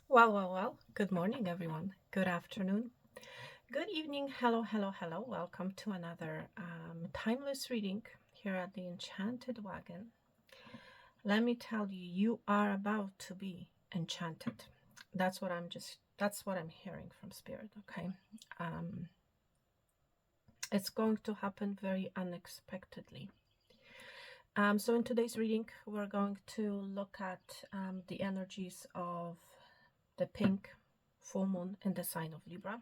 Well. Good morning, everyone. Good afternoon. Good evening. Hello. Welcome to another timeless reading here at the Enchanted Wagon. Let me tell you, you are about to be enchanted. That's what I'm hearing from Spirit, okay? Um, it's going to happen very unexpectedly. So in today's reading, we're going to look at the energies of the pink full moon in the sign of Libra.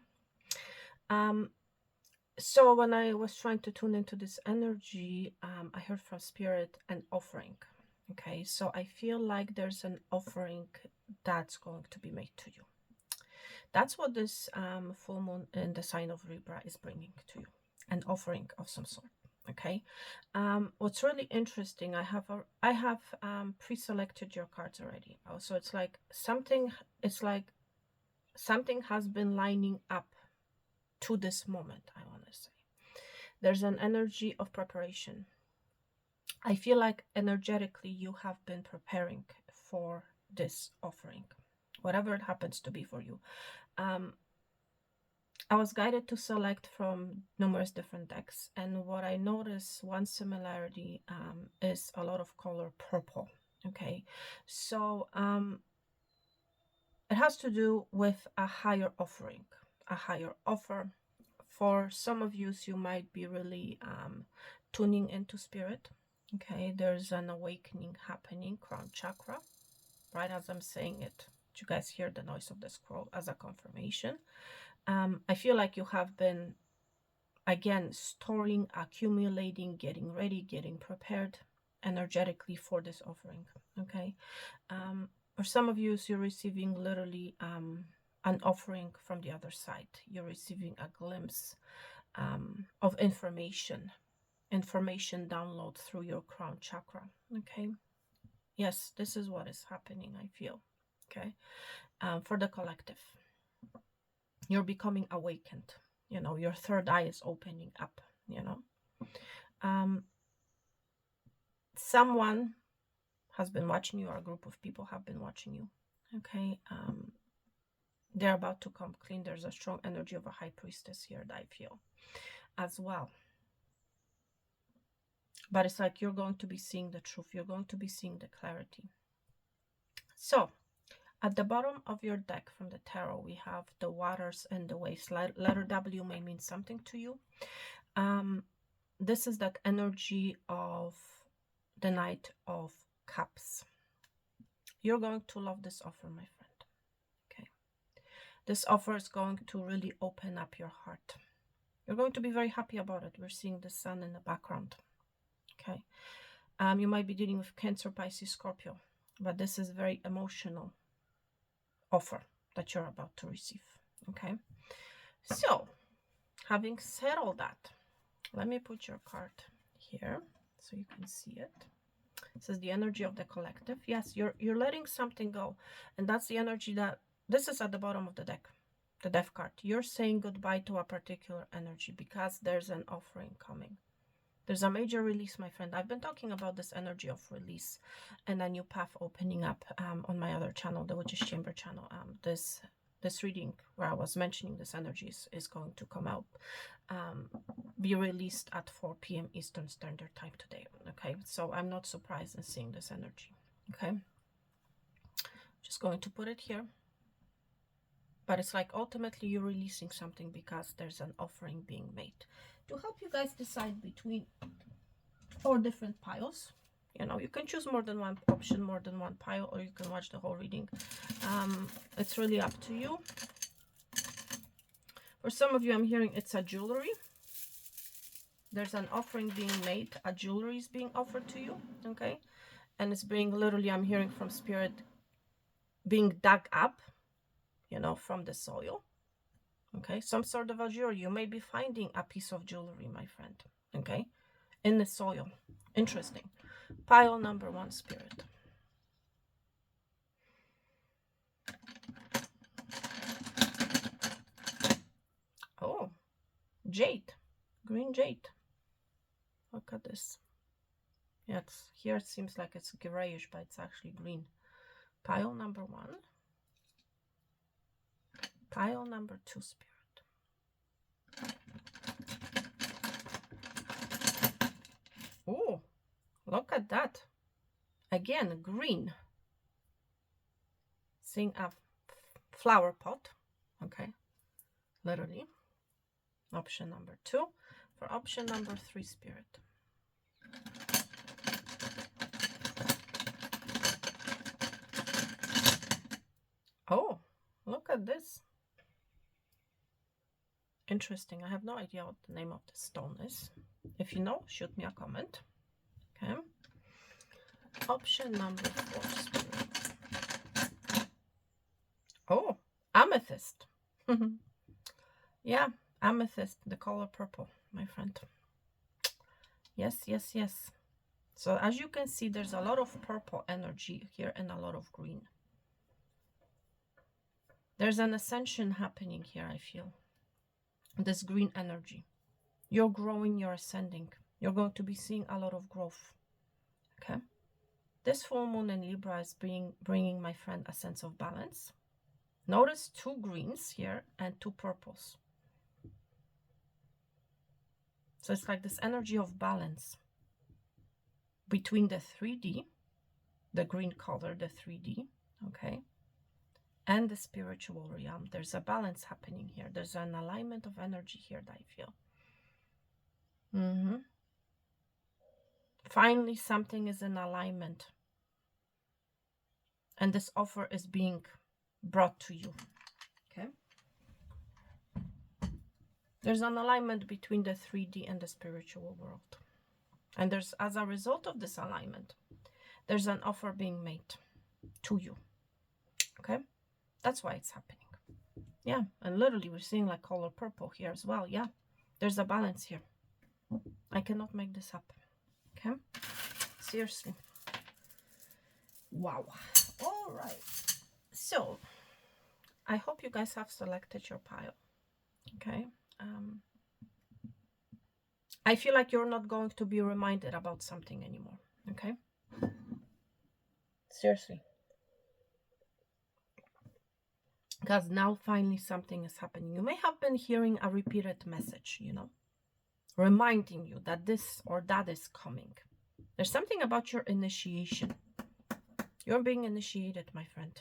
So when I was trying to tune into this energy, I heard from Spirit an offering. Okay, so I feel like there's an offering that's going to be made to you. That's what this full moon in the sign of Libra is bringing to you, an offering of some sort. Okay, what's really interesting, I have pre-selected your cards already. So it's like something has been lining up to this moment, I want to say. There's an energy of preparation. I feel like energetically you have been preparing for this offering, whatever it happens to be for you. I was guided to select from numerous different decks, and what I noticed, one similarity is a lot of color purple. Okay, so it has to do with a higher offering, a higher offer. For some of you might be really tuning into spirit. Okay, there's an awakening happening, crown chakra, right as I'm saying it. Did you guys hear the noise of the scroll as a confirmation? I feel like you have been, again, storing, accumulating, getting ready, getting prepared energetically for this offering. Okay, for some of you, you're receiving literally an offering from the other side. You're receiving a glimpse of information download through your crown chakra. Okay, yes, this is what is happening, I feel. Okay, for the collective, you're becoming awakened. Your third eye is opening up. Um, someone has been watching you, or a group of people have been watching you. Okay, they're about to come clean. There's a strong energy of a high priestess here that I feel as well. But it's like you're going to be seeing the truth. You're going to be seeing the clarity. So at the bottom of your deck from the tarot, we have the waters and the waves. Letter W may mean something to you. This is that energy of the Knight of Cups. You're going to love this offer, my friend. Okay. This offer is going to really open up your heart. You're going to be very happy about it. We're seeing the sun in the background. Okay. You might be dealing with Cancer, Pisces, Scorpio, but this is very emotional offer that you're about to receive. Okay. So, having said all that, let me put your card here so you can see it. This is the energy of the collective. Yes, you're letting something go, and that's the energy that this is at the bottom of the deck, the death card. You're saying goodbye to a particular energy because there's an offering coming. There's a major release, my friend. I've been talking about this energy of release and a new path opening up on my other channel, the Witch's Chamber channel. This reading where I was mentioning this energy is going to come out, be released at 4 p.m. Eastern Standard Time today. Okay, so I'm not surprised in seeing this energy. Okay, just going to put it here. But it's like ultimately you're releasing something because there's an offering being made to help you guys decide between 4 different piles. You can choose more than one option, more than one pile, or you can watch the whole reading. It's really up to you. For some of you, I'm hearing it's a jewelry. There's an offering being made. A jewelry is being offered to you, okay? And it's being literally, I'm hearing from spirit, being dug up, from the soil. Okay, some sort of a jewelry. You may be finding a piece of jewelry, my friend, okay, in the soil. Interesting. Pile number 1, spirit. Oh, jade, green jade. Look at this. Yeah, here it seems like it's grayish, but it's actually green. Pile number 1. Pile number 2, Spirit. Oh, look at that. Again, green. Seeing a flower pot. Okay, literally. Option number 2. For option number 3, Spirit. Oh, look at this. Interesting. I have no idea what the name of the stone is. If you know, shoot me a comment. Okay. Option number 4, Spirit. Oh, amethyst. Yeah, amethyst, the color purple, my friend. Yes, yes, yes. So as you can see, there's a lot of purple energy here and a lot of green. There's an ascension happening here, I feel. This green energy. You're growing, you're ascending. You're going to be seeing a lot of growth. Okay. This full moon in Libra is bringing my friend a sense of balance. Notice 2 greens here and 2 purples. So it's like this energy of balance between the 3D, the green color, the 3D, okay, and the spiritual realm. There's a balance happening here. There's an alignment of energy here that I feel. Finally, something is in alignment. And this offer is being brought to you. Okay. There's an alignment between the 3D and the spiritual world. And there's, as a result of this alignment, there's an offer being made to you. Okay. That's why it's happening. Yeah. And literally we're seeing like color purple here as well. Yeah. There's a balance here. I cannot make this up. Okay. Seriously. Wow. All right. So I hope you guys have selected your pile. Okay. I feel like you're not going to be reminded about something anymore. Okay. Seriously. Because now finally something is happening. You may have been hearing a repeated message, you know, reminding you that this or that is coming. There's something about your initiation. You're being initiated, my friend.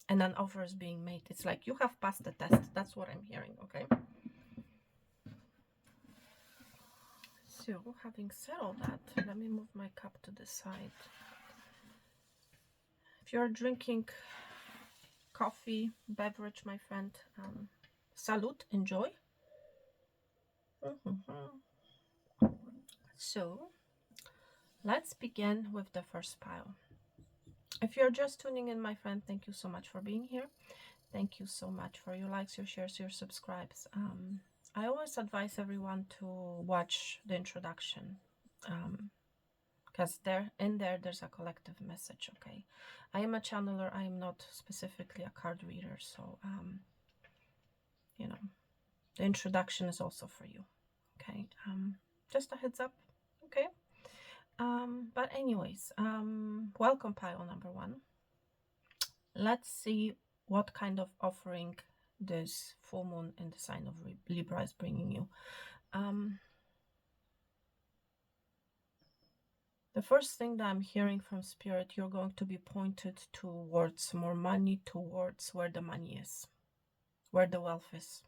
And an offer is being made. It's like you have passed the test. That's what I'm hearing, okay? So, having said all that, let me move my cup to the side. If you're drinking coffee, beverage, my friend, salute, enjoy. So, let's begin with the first pile. If you're just tuning in, my friend, thank you so much for being here. Thank you so much for your likes, your shares, your subscribes. I always advise everyone to watch the introduction, because there's a collective message. Okay, I am a channeler. I am not specifically a card reader, so you know, the introduction is also for you. Okay, just a heads up. Okay, but anyways, welcome pile number 1. Let's see what kind of offering this full moon in the sign of Libra is bringing you. The first thing that I'm hearing from Spirit, you're going to be pointed towards more money, towards where the money is, where the wealth is.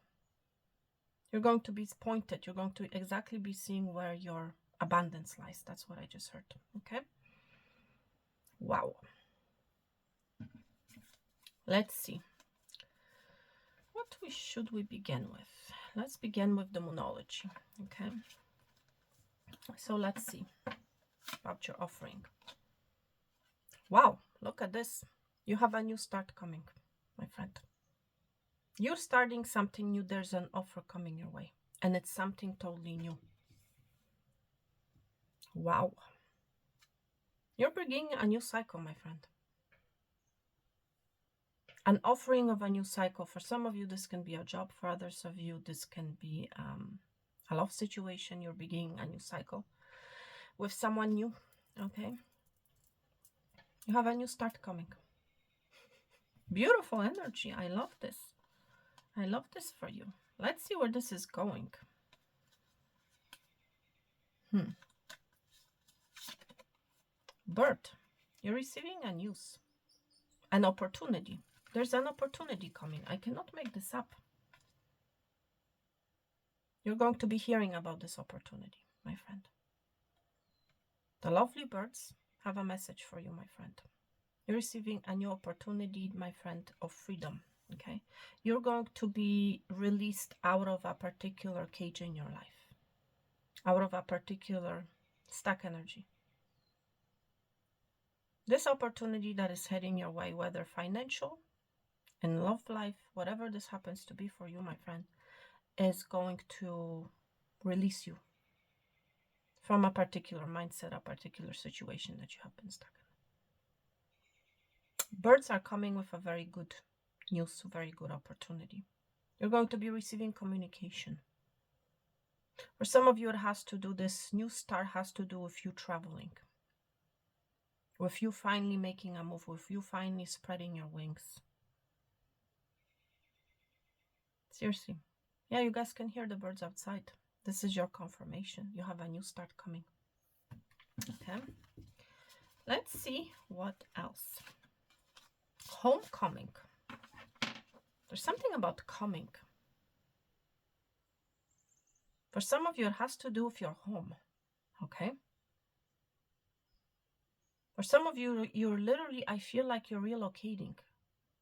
You're going to be pointed. You're going to exactly be seeing where your abundance lies. That's what I just heard. Okay. Wow. Let's see. What should we begin with? Let's begin with the moonology. Okay. So let's see about your offering. Wow, look at this. You have a new start coming, my friend. You're starting something new. There's an offer coming your way, and it's something totally new. Wow. You're beginning a new cycle, my friend. An offering of a new cycle. For some of you, this can be a job. For others of you, this can be a love situation. You're beginning a new cycle with someone new. Okay. You have a new start coming. Beautiful energy. I love this. I love this for you. Let's see where this is going. Bird, you're receiving a news, an opportunity. There's an opportunity coming. I cannot make this up. You're going to be hearing about this opportunity, my friend. The lovely birds have a message for you, my friend. You're receiving a new opportunity, my friend, of freedom, okay? You're going to be released out of a particular cage in your life, out of a particular stuck energy. This opportunity that is heading your way, whether financial, in love life, whatever this happens to be for you, my friend, is going to release you from a particular mindset, a particular situation that you have been stuck in. Birds are coming with a very good news, very good opportunity. You're going to be receiving communication. For some of you, it has to do, this new start has to do with you traveling, with you finally making a move, with you finally spreading your wings. Seriously. Yeah, you guys can hear the birds outside. This is your confirmation. You have a new start coming. Okay. Let's see what else. Homecoming. There's something about coming. For some of you, it has to do with your home. Okay. For some of you, you're literally, I feel like you're relocating.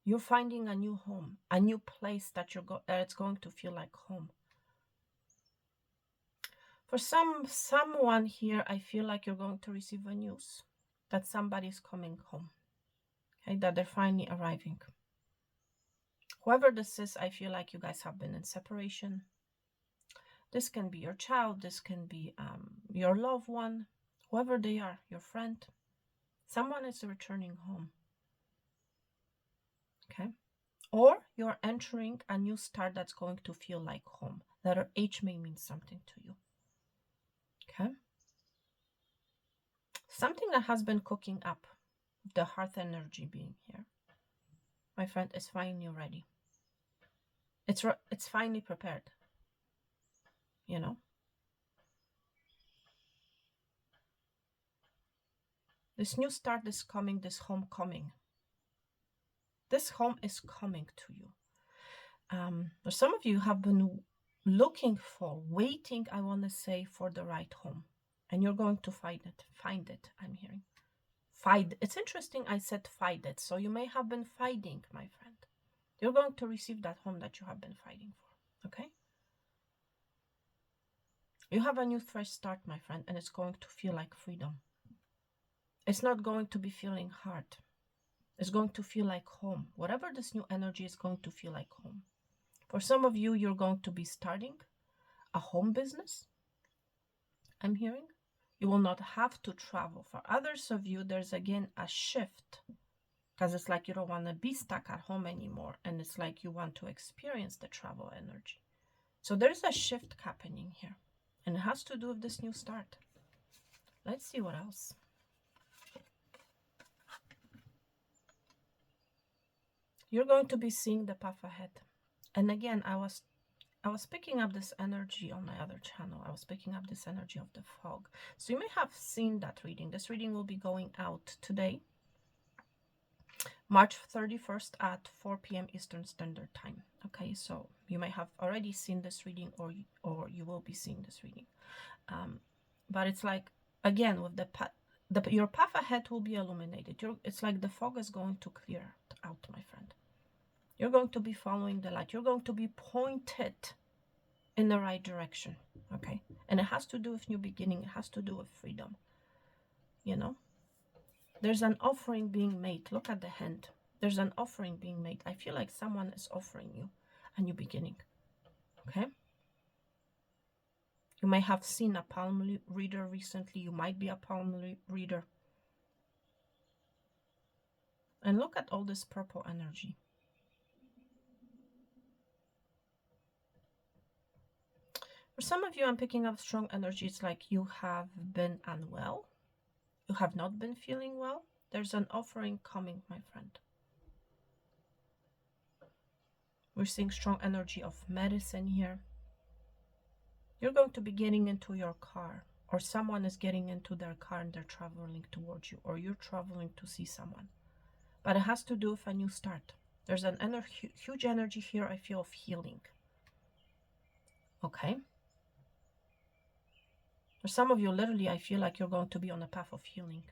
You're finding a new home, a new place that it's going to feel like home. For someone here, I feel like you're going to receive a news that somebody's coming home. Okay, that they're finally arriving. Whoever this is, I feel like you guys have been in separation. This can be your child, this can be your loved one, whoever they are, your friend. Someone is returning home. Okay. Or you're entering a new start that's going to feel like home. Letter H may mean something to you. Okay. Something that has been cooking up, the hearth energy being here, my friend, is finally ready. It's finally prepared. You know. This new start is coming, this homecoming. This home is coming to you. Some of you have been looking for, waiting, I want to say, for the right home. And you're going to find it, I'm hearing. Find. It's interesting I said find it. So you may have been fighting, my friend. You're going to receive that home that you have been fighting for, okay? You have a new fresh start, my friend, and it's going to feel like freedom. It's not going to be feeling hard. It's going to feel like home. Whatever this new energy is going to feel like home. For some of you, you're going to be starting a home business, I'm hearing. You will not have to travel. For others of you, there's again a shift, because it's like you don't want to be stuck at home anymore, and it's like you want to experience the travel energy. So there's a shift happening here, and it has to do with this new start. Let's see what else. You're going to be seeing the path ahead. And again, I was picking up this energy on my other channel. I was picking up this energy of the fog. So you may have seen that reading. This reading will be going out today, March 31st at 4 p.m. Eastern Standard Time. Okay, so you may have already seen this reading, or you will be seeing this reading. But it's like, again, with your path ahead will be illuminated. It's like the fog is going to clear out, my friend. You're going to be following the light. You're going to be pointed in the right direction, okay? And it has to do with new beginning. It has to do with freedom, you know? There's an offering being made. Look at the hand. There's an offering being made. I feel like someone is offering you a new beginning, okay? You may have seen a palm reader recently. You might be a palm reader. And look at all this purple energy. For some of you, I'm picking up strong energy. It's like you have been unwell. You have not been feeling well. There's an offering coming, my friend. We're seeing strong energy of medicine here. You're going to be getting into your car, or someone is getting into their car and they're traveling towards you, or you're traveling to see someone. But it has to do with a new start. There's an huge energy here, I feel, of healing. Okay? For some of you, literally, I feel like you're going to be on a path of healing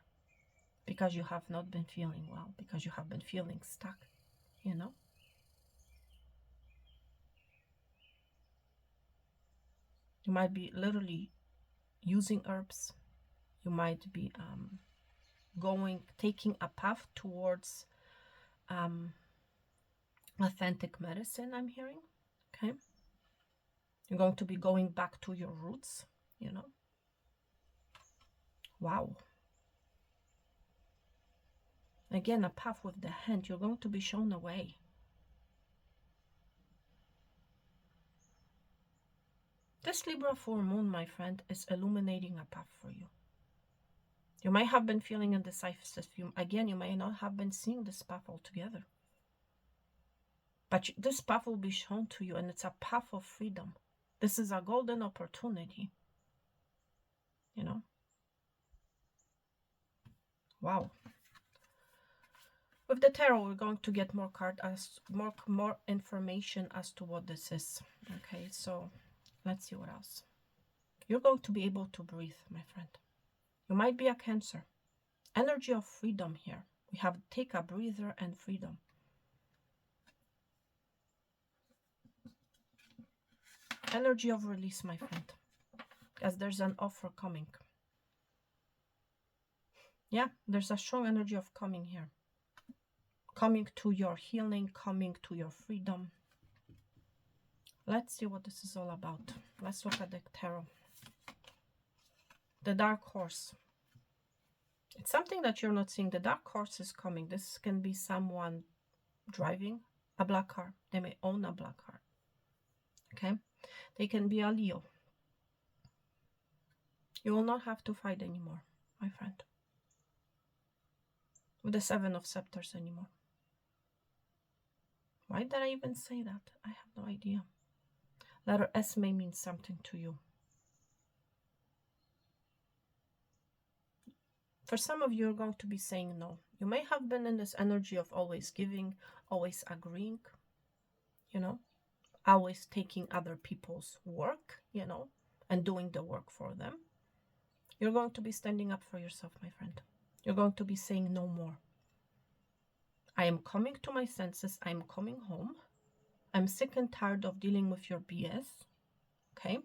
because you have not been feeling well, because you have been feeling stuck, you know? You might be literally using herbs. You might be taking a path towards authentic medicine, I'm hearing. Okay? You're going to be going back to your roots, you know? Wow. Again, a path with the hand. You're going to be shown a way. This Libra full moon, my friend, is illuminating a path for you. You might have been feeling indecisive. Again, you may not have been seeing this path altogether. But this path will be shown to you, and it's a path of freedom. This is a golden opportunity. You know? Wow. With the tarot, we're going to get more more information as to what this is. Okay, so let's see what else. You're going to be able to breathe, my friend. You might be a Cancer. Energy of freedom here. We have take a breather and freedom. Energy of release, my friend. As there's an offer coming. Yeah, there's a strong energy of coming here. Coming to your healing, coming to your freedom. Let's see what this is all about. Let's look at the tarot. The dark horse. It's something that you're not seeing. The dark horse is coming. This can be someone driving a black car. They may own a black car. Okay? They can be a Leo. You will not have to fight anymore, my friend. With the Seven of Scepters anymore. Why did I even say that? I have no idea. Letter S may mean something to you. For some of you, you're going to be saying no. You may have been in this energy of always giving, always agreeing, you know, always taking other people's work, you know, and doing the work for them. You're going to be standing up for yourself, my friend. You're going to be saying no more. I am coming to my senses. I'm coming home. I'm sick and tired of dealing with your BS. Okay?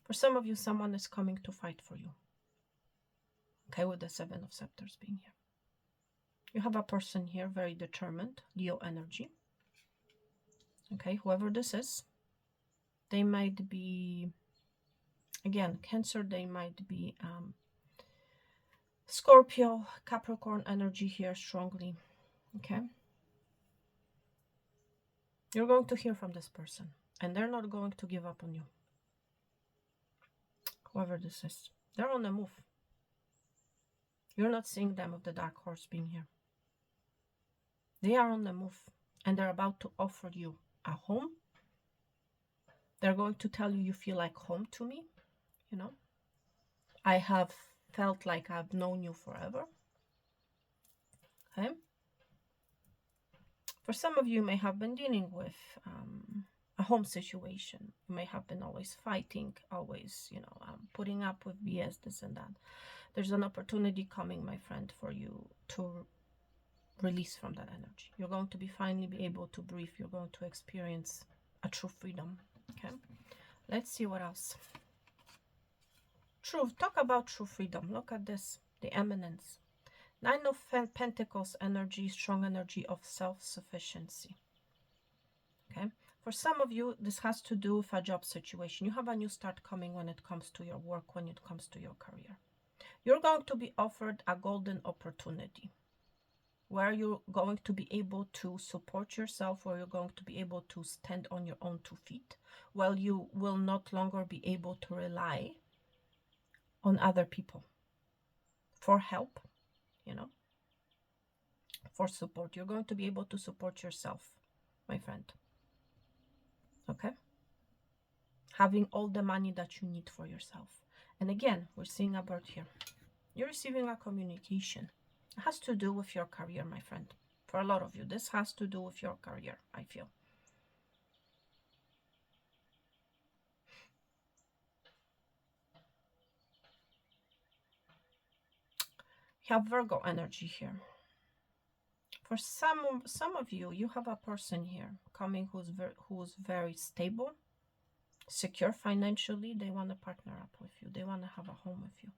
For some of you, someone is coming to fight for you. Okay, with the Seven of Scepters being here. You have a person here, very determined, Leo energy. Okay, whoever this is, they might be, again, Cancer, they might be Scorpio, Capricorn energy here strongly. Okay? You're going to hear from this person, and they're not going to give up on you. Whoever this is, they're on the move. You're not seeing them with the dark horse being here. They are on the move, and they're about to offer you a home. They're going to tell you, you feel like home to me, you know. I have felt like I've known you forever. Okay. For some of you, you may have been dealing with a home situation. You may have been always fighting, always, you know, putting up with BS, this and that. There's an opportunity coming, my friend, for you to release from that energy. You're going to be finally be able to breathe. You're going to experience a true freedom. Okay. Let's see what else. Truth. Talk about true freedom. Look at this. The eminence. Nine of Pentacles energy, strong energy of self-sufficiency. Okay. For some of you, this has to do with a job situation. You have a new start coming when it comes to your work, when it comes to your career. You're going to be offered a golden opportunity where you're going to be able to support yourself, where you're going to be able to stand on your own 2 feet, while you will not longer be able to rely on other people for help, you know, for support. You're going to be able to support yourself, my friend. Okay? Having all the money that you need for yourself. And again, we're seeing a bird here. You're receiving a communication. It has to do with your career, my friend. For a lot of you, this has to do with your career, I feel. You have Virgo energy here. For some of you, you have a person here coming who's very stable, secure financially. They want to partner up with you. They want to have a home with you.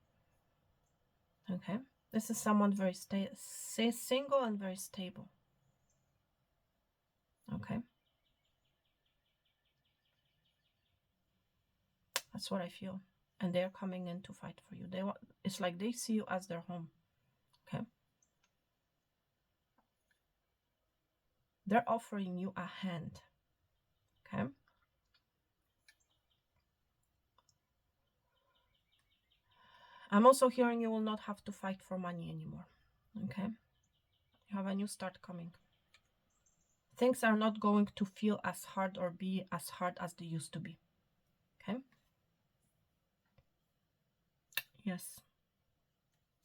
Okay, this is someone very single and very stable. Okay, that's what I feel. And they're coming in to fight for you. It's like they see you as their home. Okay, they're offering you a hand. Okay, I'm also hearing you will not have to fight for money anymore. Okay, you have a new start coming. Things are not going to feel as hard or be as hard as they used to be. Okay, yes,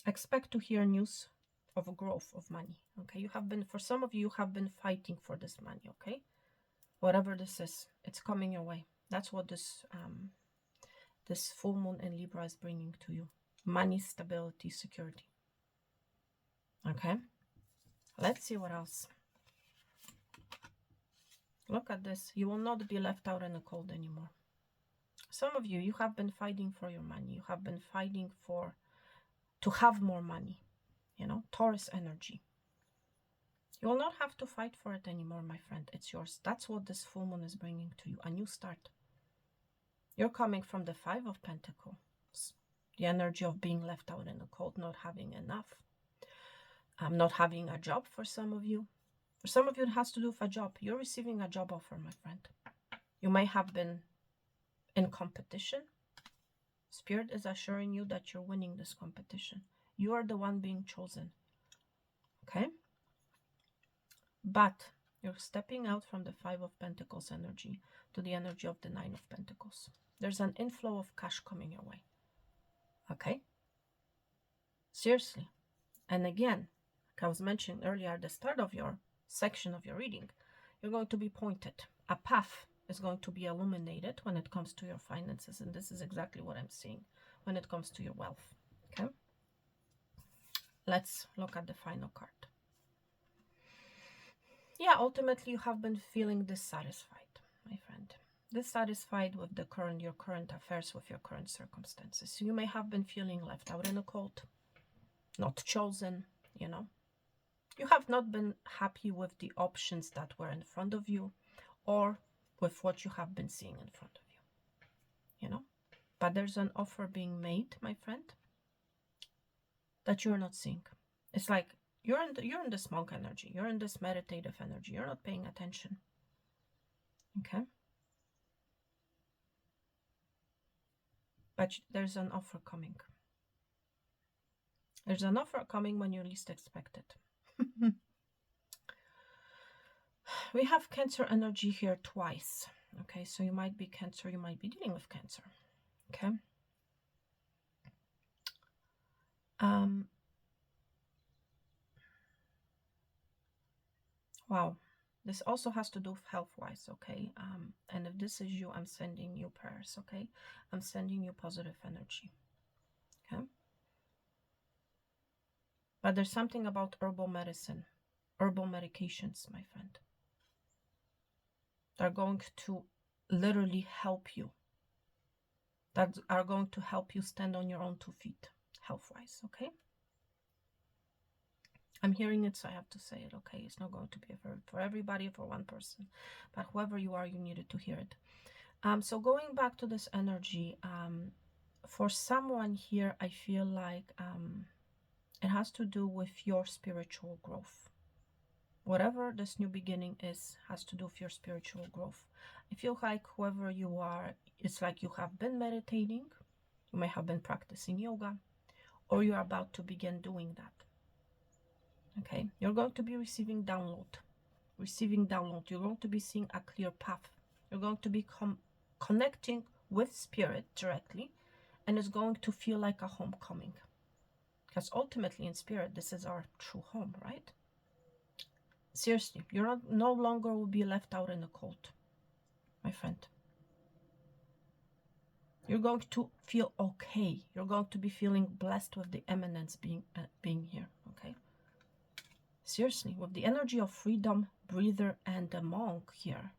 expect to hear news of growth of money. Okay, you have been, for some of you have been fighting for this money. Okay, whatever this is, it's coming your way. That's what this this full moon in Libra is bringing to you: money, stability, security. Okay, let's see what else. Look at this. You will not be left out in the cold anymore. Some of you have been fighting for your money. You have been fighting to have more money. You know, Taurus energy. You will not have to fight for it anymore, my friend. It's yours. That's what this full moon is bringing to you: a new start. You're coming from the Five of Pentacles, the energy of being left out in the cold, not having enough, not having a job for some of you. For some of you, it has to do with a job. You're receiving a job offer, my friend. You may have been in competition. Spirit is assuring you that you're winning this competition. You are the one being chosen. Okay? But you're stepping out from the Five of Pentacles energy to the energy of the Nine of Pentacles. There's an inflow of cash coming your way. Okay? Seriously. And again, like I was mentioning earlier at the start of your section of your reading, you're going to be pointed. A path is going to be illuminated when it comes to your finances. And this is exactly what I'm seeing when it comes to your wealth. Okay? Let's look at the final card. Yeah, ultimately you have been feeling dissatisfied, my friend. Dissatisfied with your current affairs, with your current circumstances. You may have been feeling left out in the cold, not chosen, you know. You have not been happy with the options that were in front of you or with what you have been seeing in front of you, you know. But there's an offer being made, my friend, that you're not seeing. It's like you're in this monk energy. You're in this meditative energy. You're not paying attention. Okay? But there's an offer coming. There's an offer coming when you least expect it. We have Cancer energy here twice. Okay, so you might be Cancer, you might be dealing with Cancer. Okay. Wow. This also has to do with health-wise, okay? And if this is you, I'm sending you prayers, okay? I'm sending you positive energy, okay? But there's something about herbal medicine, herbal medications, my friend. They're going to literally help you. That are going to help you stand on your own 2 feet, health-wise, okay? I'm hearing it, so I have to say it, okay? It's not going to be for everybody, for one person. But whoever you are, you needed to hear it. So going back to this energy, for someone here, I feel like it has to do with your spiritual growth. Whatever this new beginning is, has to do with your spiritual growth. I feel like whoever you are, it's like you have been meditating, you may have been practicing yoga, or you're about to begin doing that. Okay, you're going to be receiving download. You're going to be seeing a clear path. You're going to be connecting with spirit directly, and it's going to feel like a homecoming, because ultimately in spirit this is our true home, right? Seriously, you're not, no longer will be left out in the cold, my friend. You're going to feel okay. You're going to be feeling blessed with the eminence being here, okay? Seriously, with the energy of freedom, breather, and the monk here,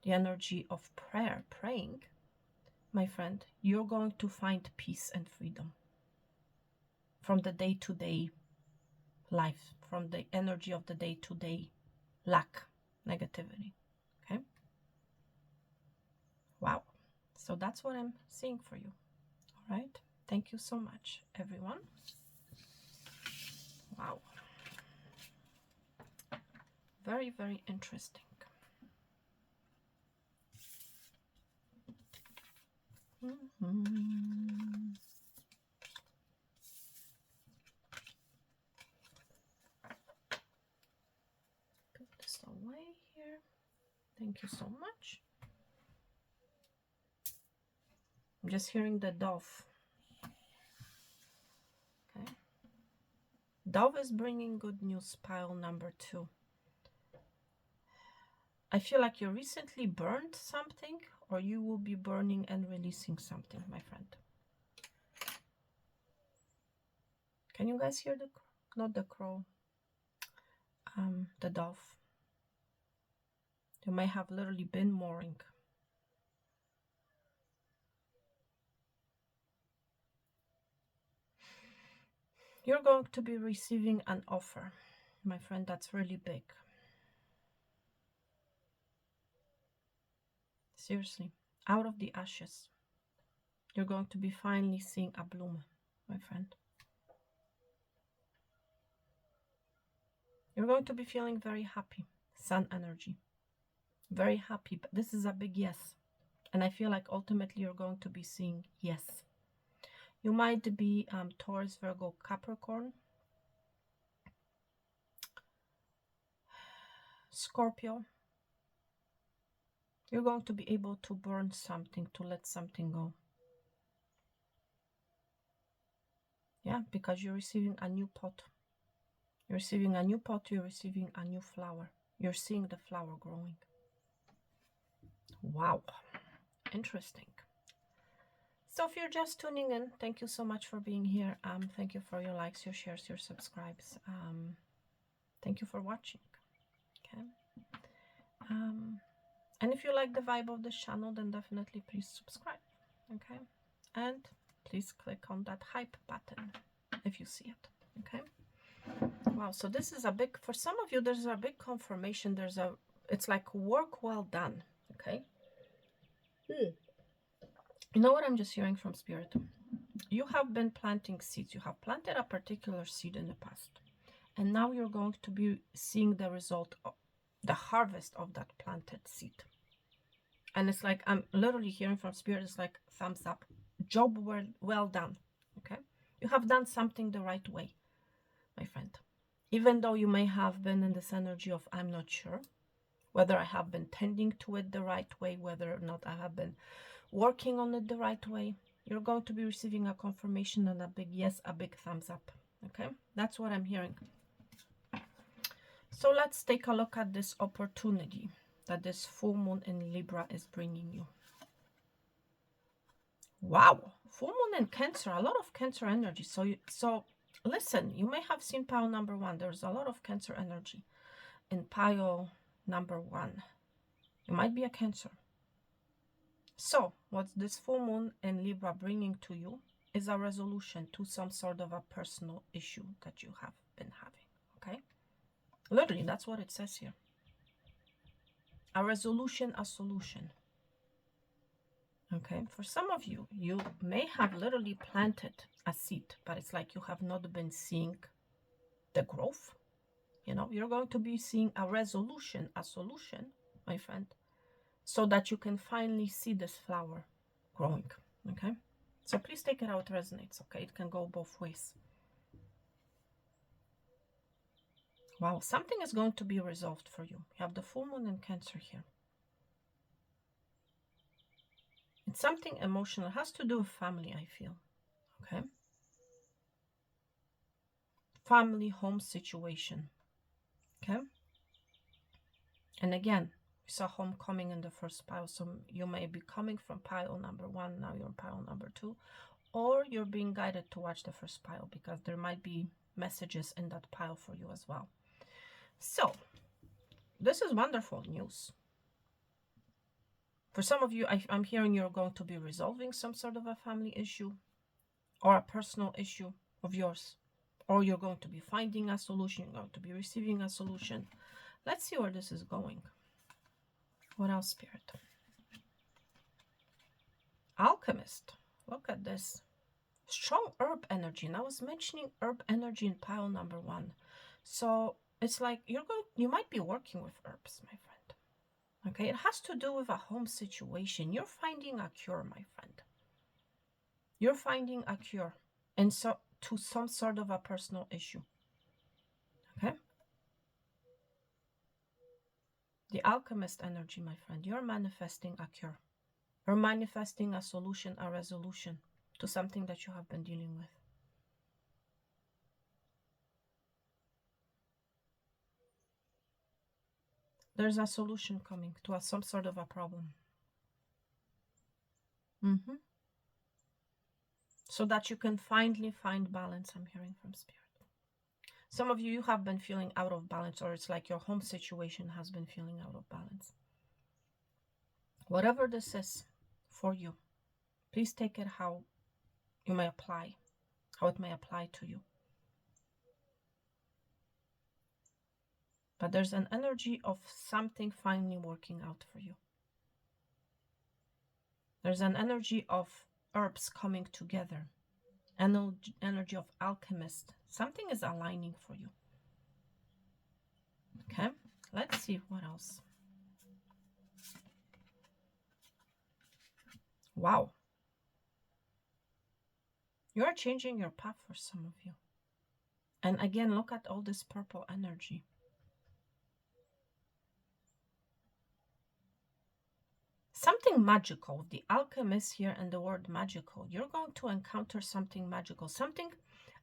the energy of prayer, praying, my friend, you're going to find peace and freedom from the day-to-day life, from the energy of the day-to-day lack, negativity, okay? Wow. So that's what I'm seeing for you, all right? Thank you so much, everyone. Wow. Very, very interesting. Put this away here. Thank you so much. I'm just hearing the dove. Okay. Dove is bringing good news, pile number 2. I feel like you recently burned something, or you will be burning and releasing something, my friend. Can you guys hear the, not the crow, the dove? You may have literally been mooring. You're going to be receiving an offer, my friend, that's really big. Seriously, out of the ashes, you're going to be finally seeing a bloom, my friend. You're going to be feeling very happy, sun energy, very happy, but this is a big yes. And I feel like ultimately you're going to be seeing yes. You might be Taurus, Virgo, Capricorn, Scorpio. You're going to be able to burn something, to let something go. Yeah, because you're receiving a new pot. You're receiving a new pot, you're receiving a new flower. You're seeing the flower growing. Wow, interesting. So if you're just tuning in, thank you so much for being here. Thank you for your likes, your shares, your subscribes. Thank you for watching. Okay. And if you like the vibe of this channel, then definitely please subscribe. Okay. And please click on that hype button if you see it. Okay. Wow. So this is a big, for some of you, there's a big confirmation. It's like work well done. Okay. You know what I'm just hearing from spirit? You have been planting seeds. You have planted a particular seed in the past. And now you're going to be seeing the result of the harvest of that planted seed. And it's like, I'm literally hearing from spirit, it's like thumbs up. Job well done. Okay. You have done something the right way, my friend. Even though you may have been in this energy of, I'm not sure whether I have been tending to it the right way, whether or not I have been working on it the right way, you're going to be receiving a confirmation and a big yes, a big thumbs up. Okay, that's what I'm hearing. So let's take a look at this opportunity that this full moon in Libra is bringing you. Wow, full moon in Cancer, a lot of Cancer energy. So listen, you may have seen pile number 1. There's a lot of Cancer energy in pile number 1. You might be a Cancer. So what's this full moon in Libra bringing to you is a resolution to some sort of a personal issue that you have been having. Okay, literally that's what it says here. A resolution, a solution. Okay, for some of you, you may have literally planted a seed, but it's like you have not been seeing the growth. You know, you're going to be seeing a resolution, a solution, my friend, so that you can finally see this flower growing. Okay, so please take it how it resonates. Okay, it can go both ways. Wow, something is going to be resolved for you. You have the full moon in Cancer here. It's something emotional. It has to do with family, I feel. Okay. Family, home situation. Okay. And again, we saw homecoming in the first pile. So you may be coming from pile number 1. Now you're in pile number 2. Or you're being guided to watch the first pile because there might be messages in that pile for you as well. So this is wonderful news. For some of you, I'm hearing you're going to be resolving some sort of a family issue or a personal issue of yours, or you're going to be finding a solution, you're going to be receiving a solution. Let's see where this is going. What else, Spirit? Alchemist. Look at this. Strong herb energy. And I was mentioning herb energy in pile number 1. So it's like you might be working with herbs, my friend. Okay, it has to do with a home situation. You're finding a cure, my friend. You're finding a cure and so to some sort of a personal issue. Okay. The alchemist energy, my friend. You're manifesting a cure. You're manifesting a solution, a resolution to something that you have been dealing with. There's a solution coming to some sort of a problem. So that you can finally find balance, I'm hearing from Spirit. Some of you have been feeling out of balance, or it's like your home situation has been feeling out of balance. Whatever this is for you, please take it how it may apply to you. But there's an energy of something finally working out for you. There's an energy of herbs coming together, energy of alchemist. Something is aligning for you. Okay, let's see what else. Wow. You're changing your path for some of you. And again, look at all this purple energy. Something magical, the alchemist here and the word magical. You're going to encounter something magical, something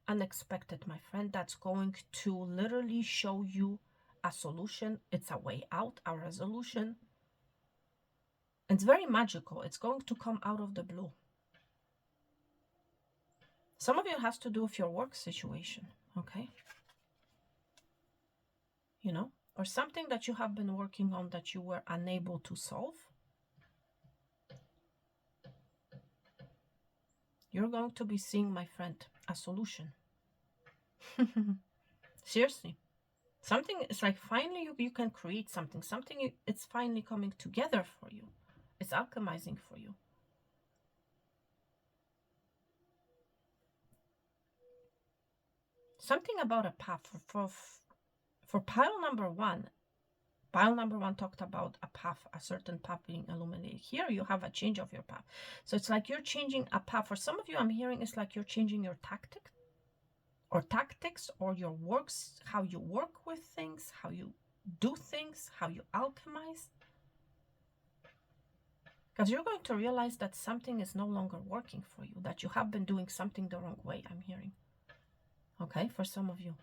unexpected, my friend, that's going to literally show you a solution. It's a way out, a resolution. It's very magical. It's going to come out of the blue. Some of you has to do with your work situation, okay? You know, or something that you have been working on that you were unable to solve. You're going to be seeing, my friend, a solution. Seriously. Something is like finally you can create something. It's finally coming together for you. It's alchemizing for you. Something about a path for pile number 1. Pile number 1 talked about a path, a certain path being illuminated. Here you have a change of your path. So it's like you're changing a path. For some of you, I'm hearing it's like you're changing your tactics or your works, how you work with things, how you do things, how you alchemize. Because you're going to realize that something is no longer working for you, that you have been doing something the wrong way, I'm hearing. Okay, for some of you.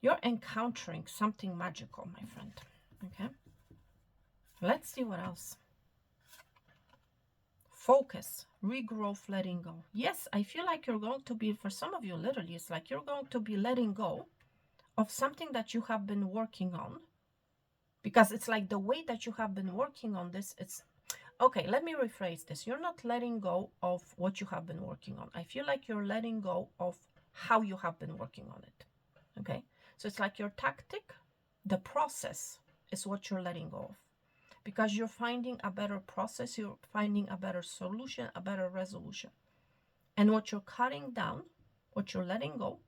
You're encountering something magical, my friend. Okay. Let's see what else. Focus, regrowth, letting go. Yes, I feel like you're going to be, for some of you, literally, it's like you're going to be letting go of something that you have been working on. Because it's like the way that you have been working on this, it's, okay, let me rephrase this. You're not letting go of what you have been working on. I feel like you're letting go of how you have been working on it. Okay, so it's like your tactic, the process is what you're letting go of. Because you're finding a better process, you're finding a better solution, a better resolution. And what you're cutting down, what you're letting go,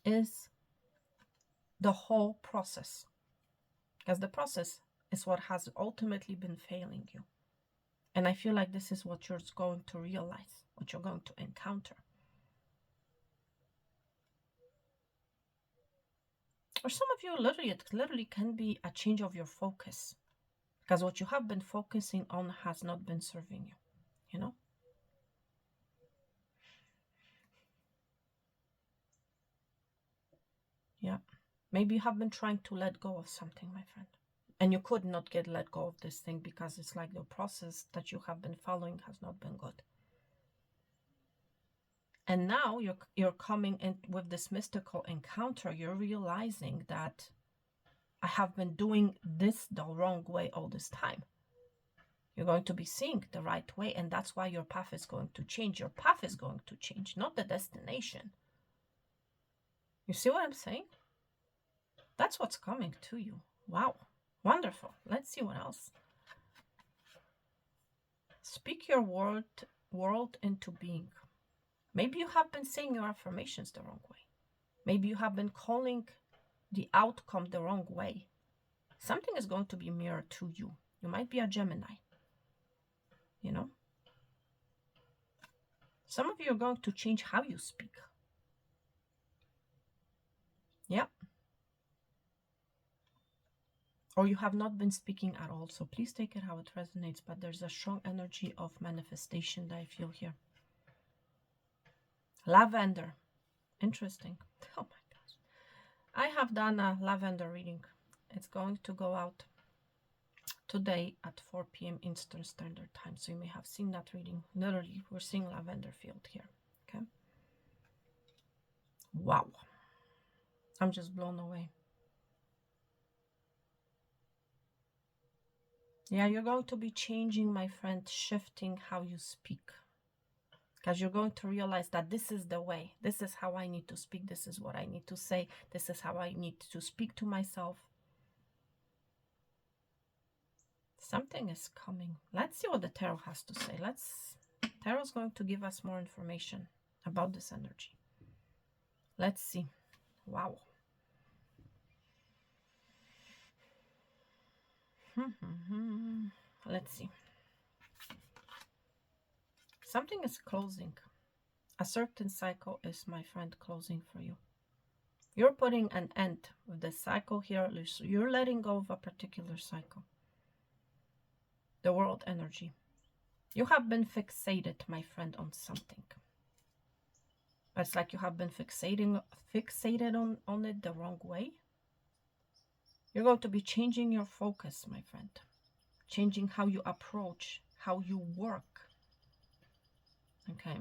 is the whole process. Because the process is what has ultimately been failing you. And I feel like this is what you're going to realize, what you're going to encounter. Or some of you, literally, it literally can be a change of your focus. Because what you have been focusing on has not been serving you, you know? Yeah. Maybe you have been trying to let go of something, my friend. And you could not get let go of this thing because it's like the process that you have been following has not been good. And now you're coming in with this mystical encounter. You're realizing that I have been doing this the wrong way all this time. You're going to be seeing the right way, and that's why your path is going to change. Your path is going to change, not the destination. You see what I'm saying? That's what's coming to you. Wow. Wonderful. Let's see what else. Speak your world into being. Maybe you have been saying your affirmations the wrong way. Maybe you have been calling the outcome the wrong way. Something is going to be mirrored to you. You might be a Gemini, you know? Some of you are going to change how you speak. Yeah. Or you have not been speaking at all. So please take it how it resonates. But there's a strong energy of manifestation that I feel here. Lavender. Interesting. Oh my gosh. I have done a lavender reading. It's going to go out today at 4 p.m. Eastern Standard Time. So you may have seen that reading. Literally, we're seeing lavender field here. Okay. Wow. I'm just blown away. Yeah, you're going to be changing, my friend, shifting how you speak. Because you're going to realize that this is the way. This is how I need to speak. This is what I need to say. This is how I need to speak to myself. Something is coming. Let's see what the tarot has to say. Tarot's going to give us more information about this energy. Let's see. Wow. Let's see. Something is closing. A certain cycle is, my friend, closing for you. You're putting an end with the cycle here. You're letting go of a particular cycle. The world energy. You have been fixated, my friend, on something. It's like you have been fixated on it the wrong way. You're going to be changing your focus, my friend. Changing how you approach, how you work. Okay.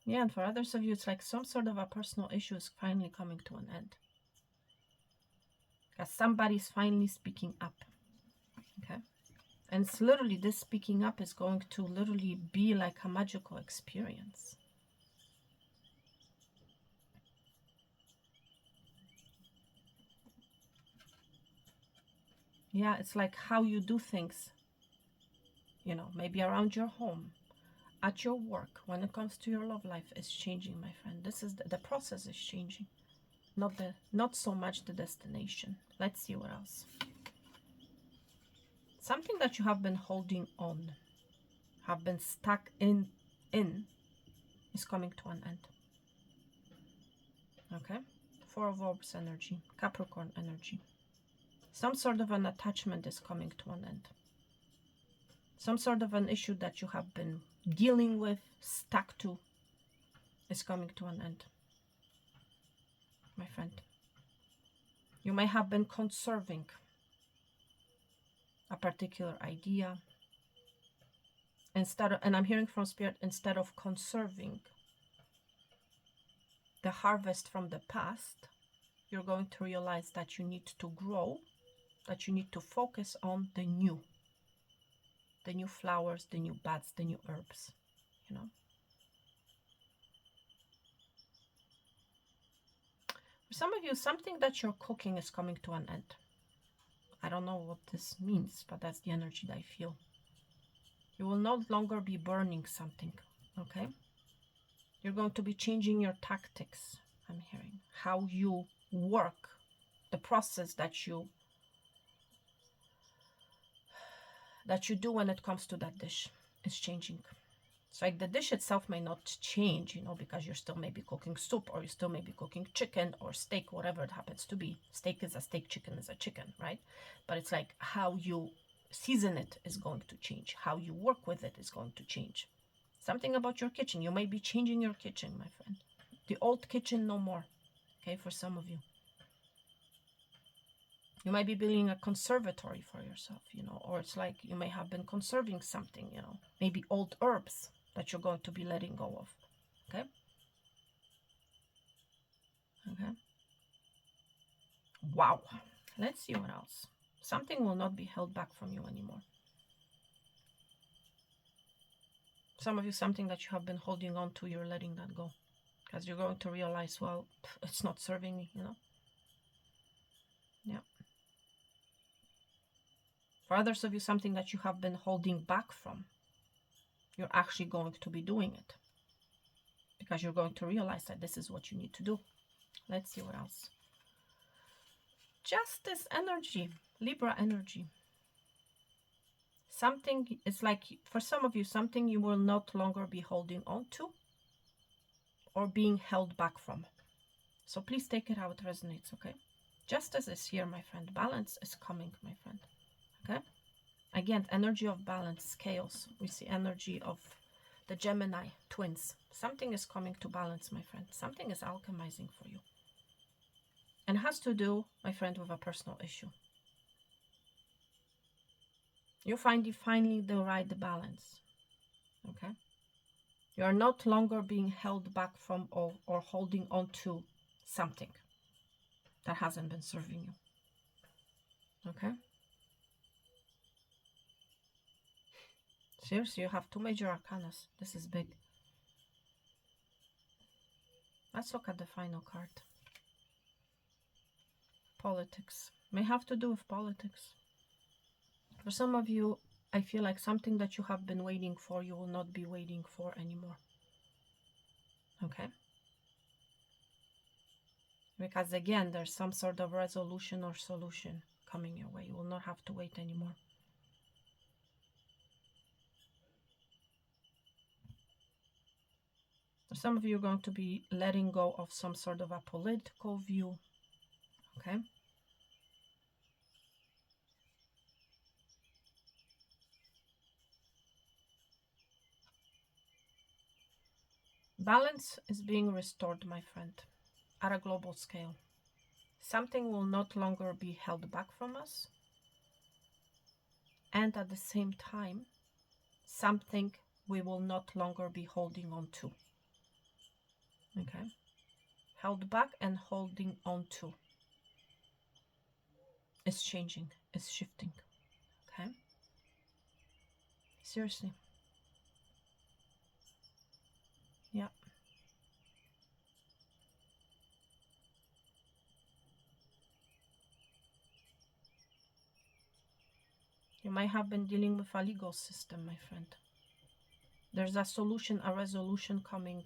Yeah, and for others of you, it's like some sort of a personal issue is finally coming to an end. Because somebody's finally speaking up. Okay. And it's literally, this speaking up is going to literally be like a magical experience. Yeah, it's like how you do things, you know, maybe around your home, at your work, when it comes to your love life is changing, my friend. This is the process is changing, not so much the destination. Let's see what else. Something that you have been holding on, have been stuck in is coming to an end. Okay. Four of Orbs energy, Capricorn energy. Some sort of an attachment is coming to an end. Some sort of an issue that you have been dealing with, stuck to, is coming to an end, my friend. You may have been conserving a particular idea. And I'm hearing from Spirit, instead of conserving the harvest from the past, you're going to realize that you need to grow, that you need to focus on the new flowers, the new buds, the new herbs, you know. For some of you, something that you're cooking is coming to an end. I don't know what this means, but that's the energy that I feel. You will no longer be burning something, okay? You're going to be changing your tactics, I'm hearing. How you work, the process that you do when it comes to that dish is changing. It's like the dish itself may not change, you know, because you're still maybe cooking soup, or you still may be cooking chicken or steak, whatever it happens to be. Steak is a steak, chicken is a chicken, right? But it's like how you season it is going to change. How you work with it is going to change. Something about your kitchen. You may be changing your kitchen, my friend. The old kitchen, no more. Okay, for some of you. You might be building a conservatory for yourself, you know, or it's like you may have been conserving something, you know, maybe old herbs that you're going to be letting go of. Okay. Okay. Wow. Let's see what else. Something will not be held back from you anymore. Some of you, something that you have been holding on to, you're letting that go. Because you're going to realize, well, it's not serving me, you know. Yeah. For others of you, something that you have been holding back from, you're actually going to be doing it. Because you're going to realize that this is what you need to do. Let's see what else. Justice energy, Libra energy. Something, it's like for some of you, something you will not longer be holding on to or being held back from. So please take it how it resonates, okay? Justice is here, my friend. Balance is coming, my friend. Okay? Again, energy of balance, chaos. We see energy of the Gemini twins. Something is coming to balance, my friend. Something is alchemizing for you. And has to do, my friend, with a personal issue. You're finding finally the right balance. Okay? You are not longer being held back from or holding on to something that hasn't been serving you. Okay? Seriously, you have two major arcanas. This is big. Let's look at the final card. Politics. May have to do with politics. For some of you, I feel like something that you have been waiting for, you will not be waiting for anymore. Okay? Because again, there's some sort of resolution or solution coming your way. You will not have to wait anymore. For some of you are going to be letting go of some sort of a political view. Okay? Balance is being restored, my friend, at a global scale. Something will not longer be held back from us. And at the same time, something we will not longer be holding on to. Okay? Held back and holding on to is changing, is shifting. Okay? Seriously. Yeah. You might have been dealing with a legal system, my friend. There's a solution, a resolution coming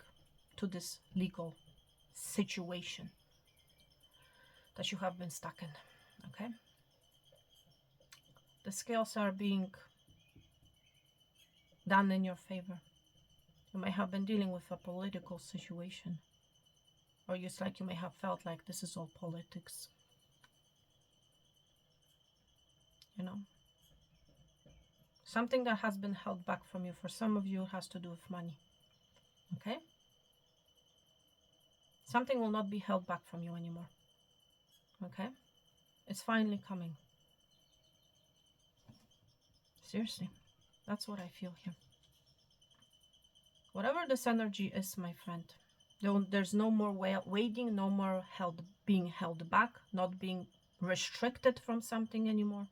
to this legal situation that you have been stuck in. Okay? The scales are being done in your favor. You may have been dealing with a political situation, or it's like you may have felt like this is all politics. You know, something that has been held back from you. For some of you, has to do with money. Okay? Something will not be held back from you anymore. Okay? It's finally coming. Seriously, that's what I feel here. Whatever this energy is, my friend, there's no more waiting, no more being held back, not being restricted from something anymore.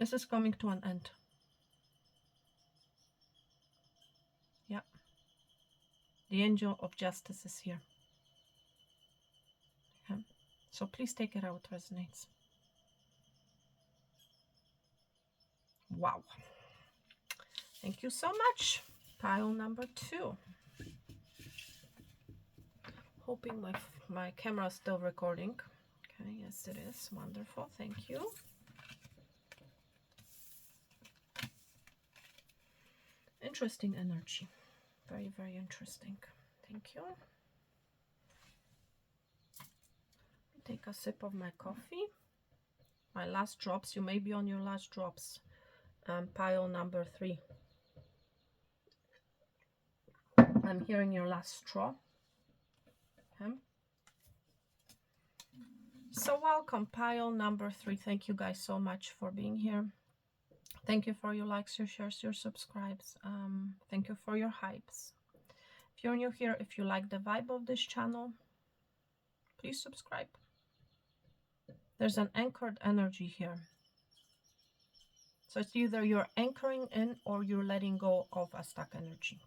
This is coming to an end. Yeah. The angel of justice is here. Okay. So please take it how it resonates. Wow. Thank you so much. Pile number 2. Hoping my camera is still recording. Okay, yes it is. Wonderful. Thank you. Interesting energy. Very, very interesting. Thank you. Take a sip of my coffee. My last drops. You may be on your last drops. Pile number 3. I'm hearing your last straw. Okay. So welcome, pile number 3. Thank you guys so much for being here. Thank you for your likes, your shares, your subscribes. Thank you for your hypes. If you're new here, if you like the vibe of this channel, please subscribe. There's an anchored energy here. So it's either you're anchoring in or you're letting go of a stuck energy.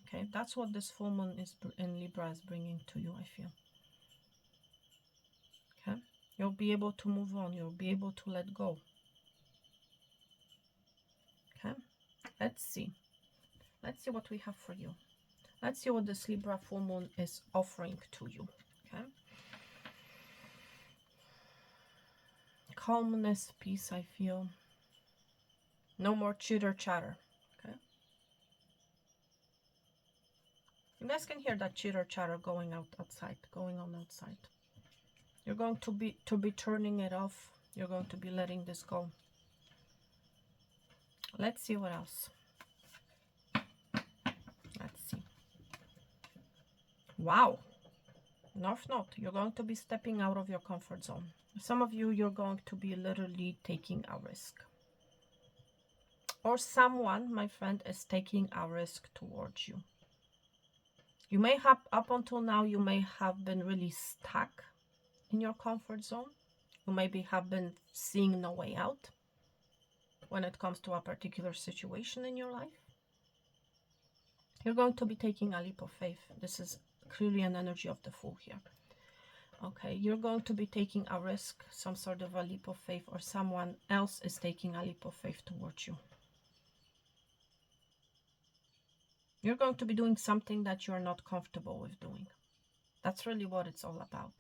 Okay, that's what this full moon is in Libra is bringing to you, I feel. Okay, you'll be able to move on. You'll be able to let go. Okay, let's see. Let's see what we have for you. Let's see what this Libra full moon is offering to you. Okay. Calmness, peace, I feel. No more chitter chatter. Okay. You guys can hear that chitter chatter going on outside. You're going to be turning it off. You're going to be letting this go. Let's see what else. Let's see. Wow. North Node. You're going to be stepping out of your comfort zone. Some of you, you're going to be literally taking a risk. Or someone, my friend, is taking a risk towards you. You may have, up until now, you may have been really stuck in your comfort zone. You maybe have been seeing no way out when it comes to a particular situation in your life. You're going to be taking a leap of faith. This is clearly an energy of the Fool here. Okay, you're going to be taking a risk, some sort of a leap of faith, or someone else is taking a leap of faith towards you. You're going to be doing something that you're not comfortable with doing. That's really what it's all about.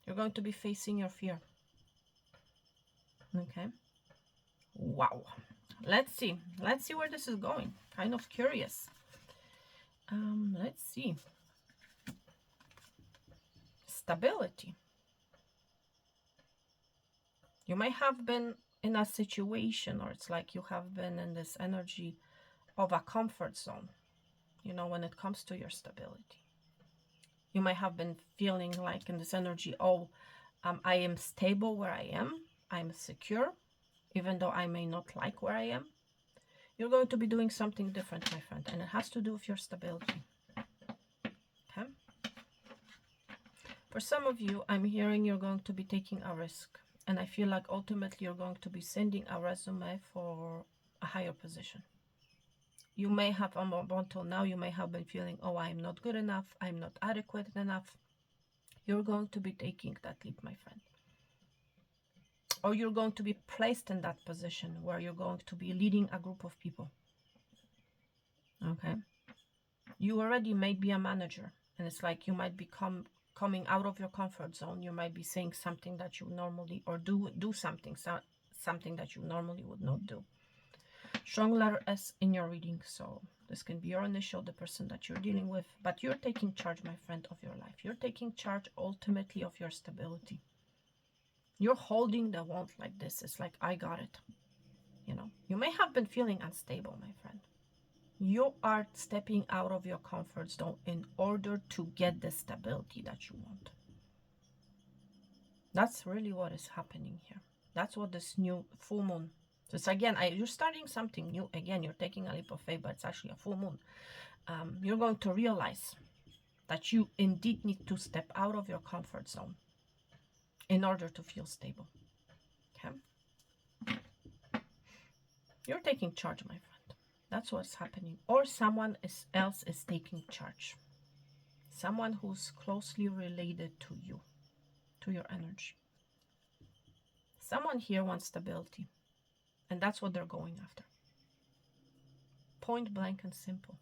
You're going to be facing your fear. Okay. Wow. Let's see. Let's see where this is going. Kind of curious. Let's see. Stability. You may have been in a situation, or it's like you have been in this energy of a comfort zone, you know, when it comes to your stability. You might have been feeling like in this energy, oh, I am stable where I am. I'm secure, even though I may not like where I am. You're going to be doing something different, my friend, and it has to do with your stability. Okay? For some of you, I'm hearing you're going to be taking a risk, and I feel like ultimately you're going to be sending a resume for a higher position. You may have, until now, you may have been feeling, oh, I'm not good enough, I'm not adequate enough. You're going to be taking that leap, my friend. Or you're going to be placed in that position where you're going to be leading a group of people. Okay? You already may be a manager, and it's like you might be coming out of your comfort zone. You might be saying something that you normally, or do something that you normally would not do. Strong letter S in your reading, so this can be your initial, the person that you're dealing with, but you're taking charge, my friend, of your life. You're taking charge ultimately of your stability. You're holding the wand like this. It's like, I got it. You know, you may have been feeling unstable, my friend. You are stepping out of your comfort zone in order to get the stability that you want. That's really what is happening here. That's what this new full moon. So it's again, you're starting something new. Again, you're taking a leap of faith, but it's actually a full moon. You're going to realize that you indeed need to step out of your comfort zone in order to feel stable. Okay? You're taking charge, my friend. That's what's happening. Or someone else is taking charge. Someone who's closely related to you, to your energy. Someone here wants stability. And that's what they're going after. Point blank and simple.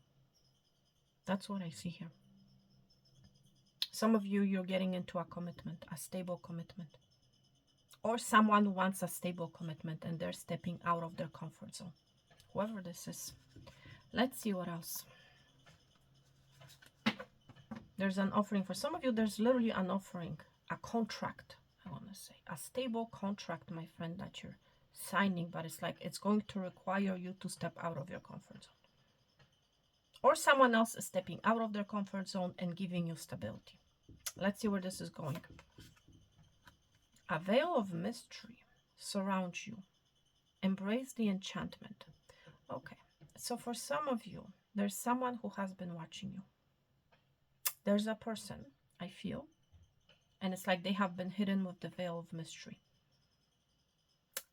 That's what I see here. Some of you, you're getting into a commitment, a stable commitment. Or someone wants a stable commitment and they're stepping out of their comfort zone. Whoever this is, Let's see what else. There's an offering. For some of you, there's literally an offering, a contract, I want to say. A stable contract, my friend, that you're signing, but it's like it's going to require you to step out of your comfort zone. Or someone else is stepping out of their comfort zone and giving you stability. Let's see where this is going. A veil of mystery surrounds you. Embrace the enchantment. Okay, so for some of you, there's someone who has been watching you. There's a person, I feel, and it's like they have been hidden with the veil of mystery.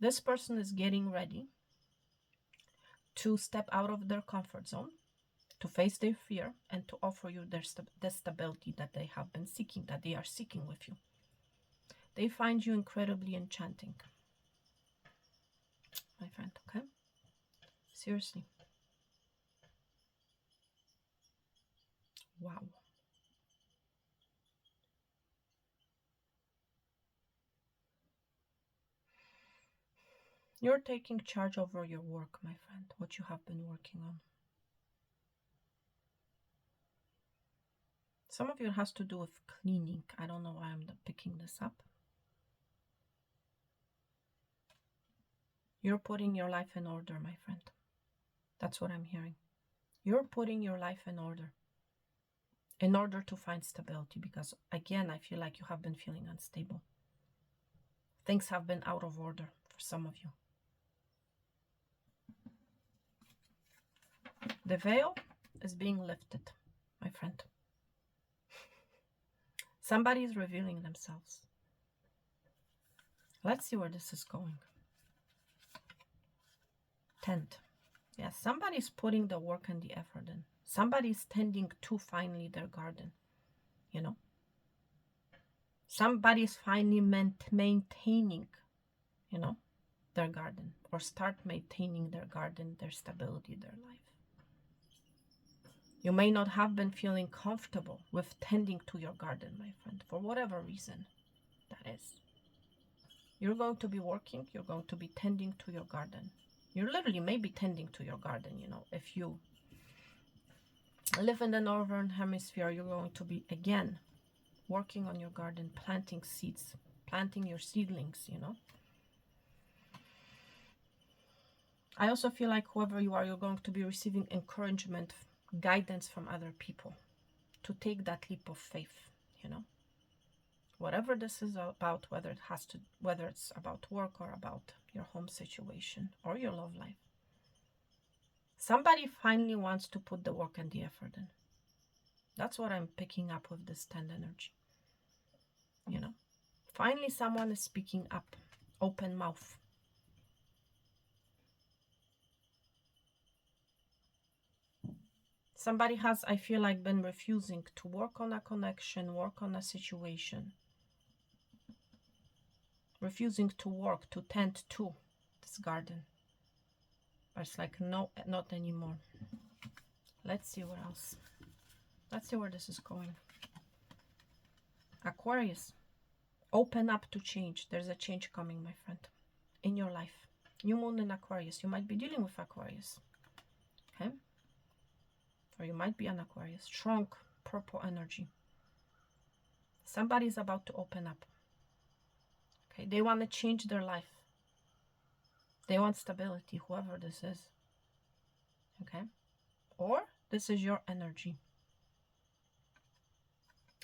This person is getting ready to step out of their comfort zone, to face their fear, and to offer you the stability that they have been seeking, that they are seeking with you. They find you incredibly enchanting, my friend, okay? Seriously. Wow. You're taking charge over your work, my friend, what you have been working on. Some of you has to do with cleaning. I don't know why I'm picking this up. You're putting your life in order, my friend. That's what I'm hearing. You're putting your life in order to find stability, because again, I feel like you have been feeling unstable. Things have been out of order for some of you. The veil is being lifted, my friend. Somebody is revealing themselves. Let's see where this is going. Tend. Yeah, somebody's putting the work and the effort in. Somebody's tending to finally their garden, you know. Somebody's finally maintaining, you know, their garden, or start maintaining their garden, their stability, their life. You may not have been feeling comfortable with tending to your garden, my friend, for whatever reason that is. You're going to be working, you're going to be tending to your garden. You literally may be tending to your garden, you know. If you live in the northern hemisphere, you're going to be, again, working on your garden, planting seeds, planting your seedlings, you know. I also feel like whoever you are, you're going to be receiving encouragement, guidance from other people to take that leap of faith, you know. Whatever this is about, whether it's about work or about your home situation or your love life. Somebody finally wants to put the work and the effort in. That's what I'm picking up with this 10 energy. You know, finally someone is speaking up, open mouth. Somebody has, I feel like, been refusing to work on a connection, work on a situation. Refusing to work, to tend to this garden. But it's like, no, not anymore. Let's see what else. Let's see where this is going. Aquarius, open up to change. There's a change coming, my friend, in your life. New moon in Aquarius. You might be dealing with Aquarius. Okay? Or you might be an Aquarius. Strong purple energy. Somebody's about to open up. Okay? They want to change their life. They want stability, whoever this is. Okay? Or this is your energy.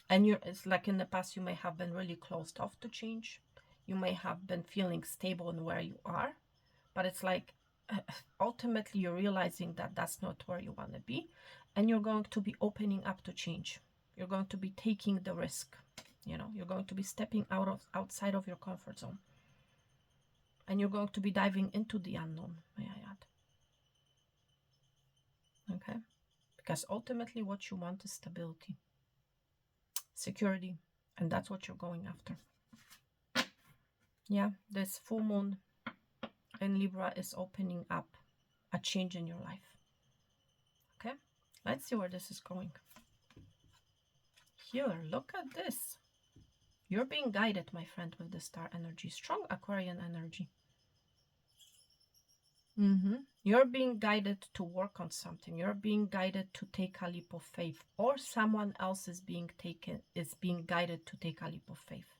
And it's like in the past, you may have been really closed off to change. You may have been feeling stable in where you are. But it's like, ultimately, you're realizing that that's not where you want to be. And you're going to be opening up to change. You're going to be taking the risk. You know, you're going to be stepping outside of your comfort zone. And you're going to be diving into the unknown, may I add. Okay? Because ultimately, what you want is stability, security, and that's what you're going after. Yeah, this full moon in Libra is opening up a change in your life. Okay, let's see where this is going. Here, look at this. You're being guided, my friend, with the star energy. Strong Aquarian energy. You're being guided to work on something. You're being guided to take a leap of faith, or someone else is being guided to take a leap of faith.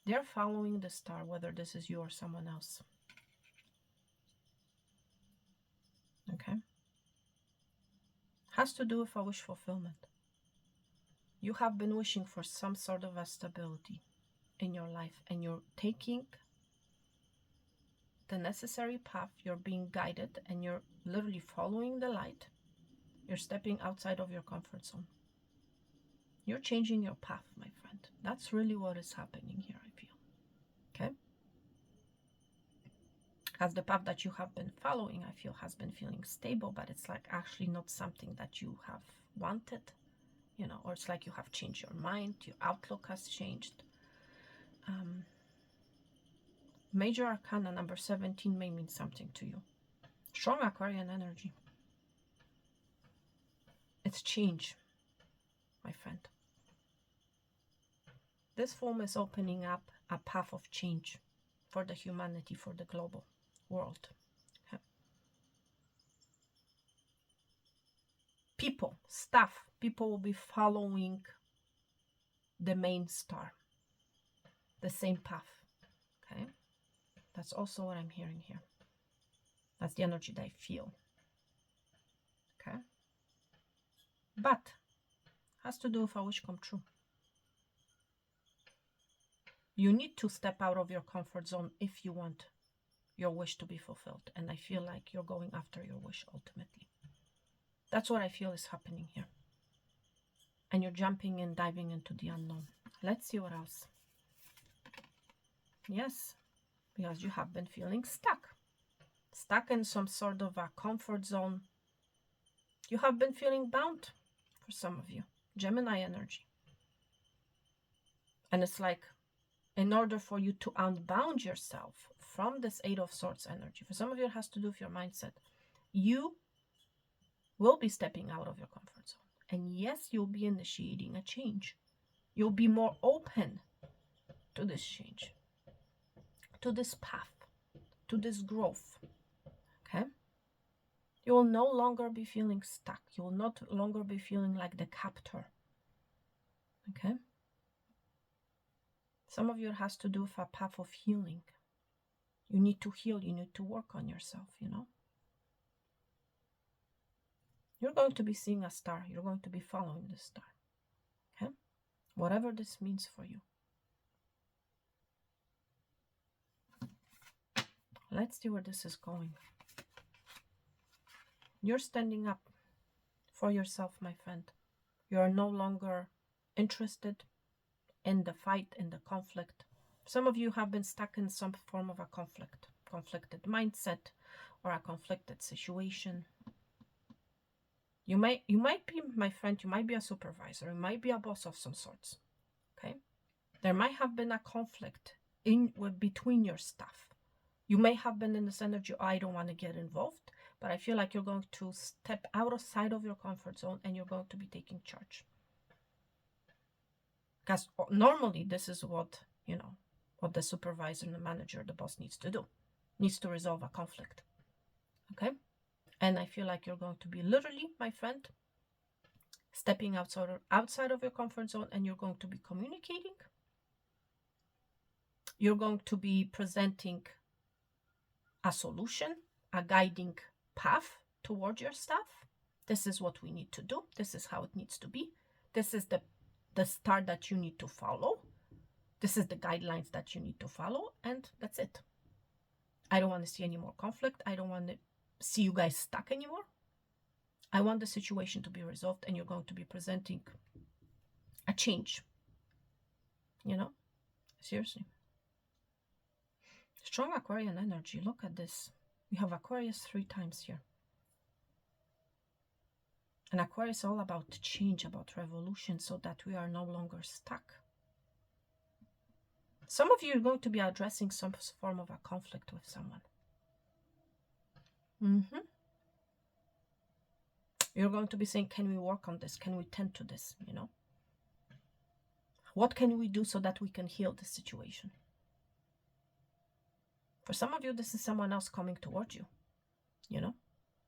They're following the star, whether this is you or someone else. Okay? Has to do with a wish fulfillment. You have been wishing for some sort of a stability in your life, and you're taking the necessary path. You're being guided, and you're literally following the light. You're stepping outside of your comfort zone. You're changing your path, my friend. That's really what is happening here, I feel. Okay? As the path that you have been following, I feel, has been feeling stable, but it's like actually not something that you have wanted, you know, or it's like you have changed your mind, your outlook has changed. Major Arcana number 17 may mean something to you. Strong Aquarian energy. It's change, my friend. This form is opening up a path of change for the humanity, for the global world. Okay. People, stuff, people will be following the main star, the same path. Okay. That's also what I'm hearing here. That's the energy that I feel. Okay. But has to do with a wish come true. You need to step out of your comfort zone if you want your wish to be fulfilled. And I feel like you're going after your wish ultimately. That's what I feel is happening here. And you're jumping and diving into the unknown. Let's see what else. Yes, because you have been feeling stuck. Stuck in some sort of a comfort zone. You have been feeling bound for some of you. Gemini energy. And it's like, in order for you to unbound yourself from this Eight of Swords energy, for some of you it has to do with your mindset. You will be stepping out of your comfort zone. And yes, you'll be initiating a change. You'll be more open to this change, to this path, to this growth. Okay? You will no longer be feeling stuck. You will not longer be feeling like the captor. Okay? Some of you it has to do with a path of healing. You need to heal. You need to work on yourself, you know? You're going to be seeing a star. You're going to be following the star. Okay? Whatever this means for you. Let's see where this is going. You're standing up for yourself, my friend. You are no longer interested in the fight, in the conflict. Some of you have been stuck in some form of a conflicted mindset, or a conflicted situation. You might be, my friend, you might be a supervisor, you might be a boss of some sorts. Okay? There might have been a conflict between your staff. You may have been in this energy, I don't want to get involved, but I feel like you're going to step outside of your comfort zone and you're going to be taking charge. Because normally this is what, you know, what the supervisor and the manager, the boss needs to do. Needs to resolve a conflict. Okay? And I feel like you're going to be literally, my friend, stepping outside of your comfort zone, and you're going to be communicating. You're going to be presenting a solution, a guiding path towards your staff. This is what we need to do. This is how it needs to be. This is the star that you need to follow. This is the guidelines that you need to follow, and that's it. I don't want to see any more conflict. I don't want to see you guys stuck anymore. I want the situation to be resolved, and you're going to be presenting a change. You know? Seriously. Strong Aquarian energy. Look at this. We have Aquarius 3 times here. And Aquarius is all about change, about revolution, so that we are no longer stuck. Some of you are going to be addressing some form of a conflict with someone. You're going to be saying, can we work on this? Can we tend to this? You know? What can we do so that we can heal this situation? For some of you, this is someone else coming towards you, you know,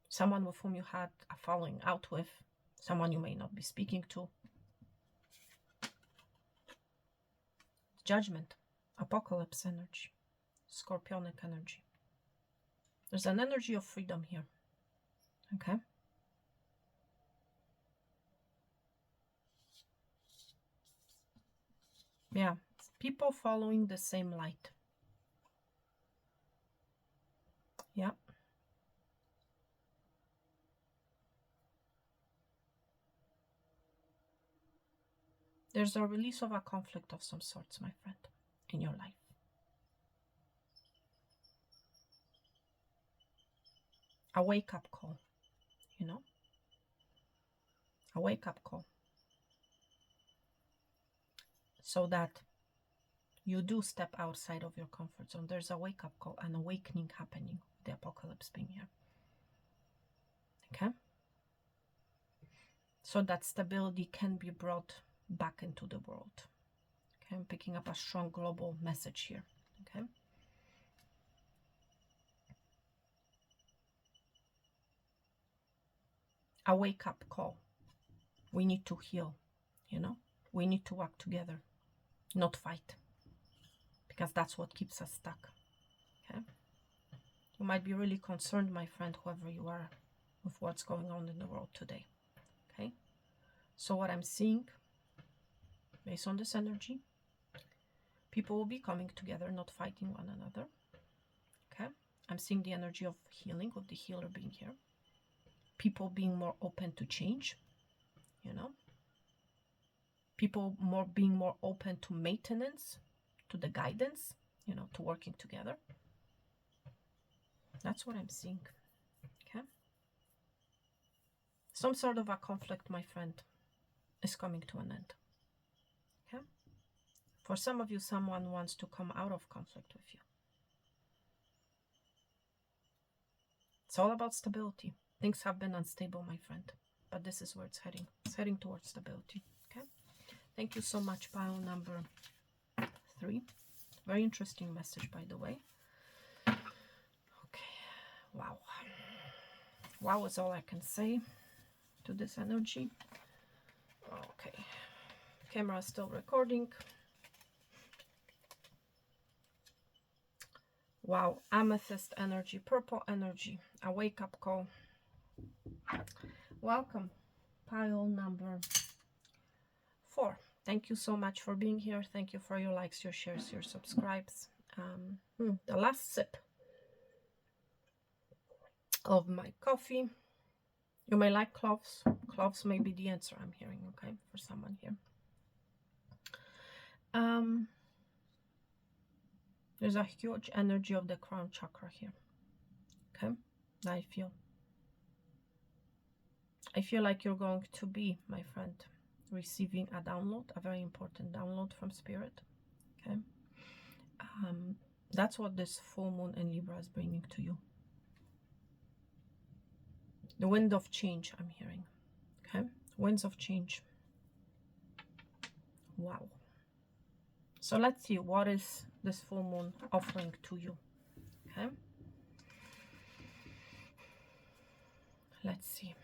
someone with whom you had a falling out with, someone you may not be speaking to. Judgment, apocalypse energy, scorpionic energy. There's an energy of freedom here. Okay. Yeah, people following the same light. Yeah. There's a release of a conflict of some sorts, my friend, in your life. A wake-up call, you know? A wake-up call. So that you do step outside of your comfort zone. There's a wake-up call, an awakening happening, the apocalypse being here. Okay? So that stability can be brought back into the world. Okay, I'm picking up a strong global message here. Okay? A wake-up call. We need to heal, you know? We need to work together, not fight. Because that's what keeps us stuck. Okay? You might be really concerned, my friend, whoever you are, with what's going on in the world today. Okay? So what I'm seeing, based on this energy, people will be coming together, not fighting one another. Okay? I'm seeing the energy of healing, of the healer being here. People being more open to change, you know? People being more open to maintenance, to the guidance, you know, to working together. That's what I'm seeing. Okay? Some sort of a conflict, my friend, is coming to an end. Okay? For some of you, someone wants to come out of conflict with you. It's all about stability. Things have been unstable, my friend, but this is where it's heading. It's heading towards stability. Okay? Thank you so much, pile number 3. Very interesting message, by the way. Okay. Wow. Wow is all I can say to this energy. Okay. Camera is still recording. Wow. Amethyst energy, purple energy, a wake-up call. Welcome, pile number 4. Thank you so much for being here. Thank you for your likes, your shares, your subscribes. The last sip of my coffee. You may like cloves. Cloves may be the answer I'm hearing, okay, for someone here. There's a huge energy of the crown chakra here. Okay, I feel like you're going to be, my friend, receiving a download, a very important download from spirit. Okay, that's what this full moon in Libra is bringing to you. The wind of change, I'm hearing. Okay, winds of change. Wow. So let's see, what is this full moon offering to you? Okay, let's see.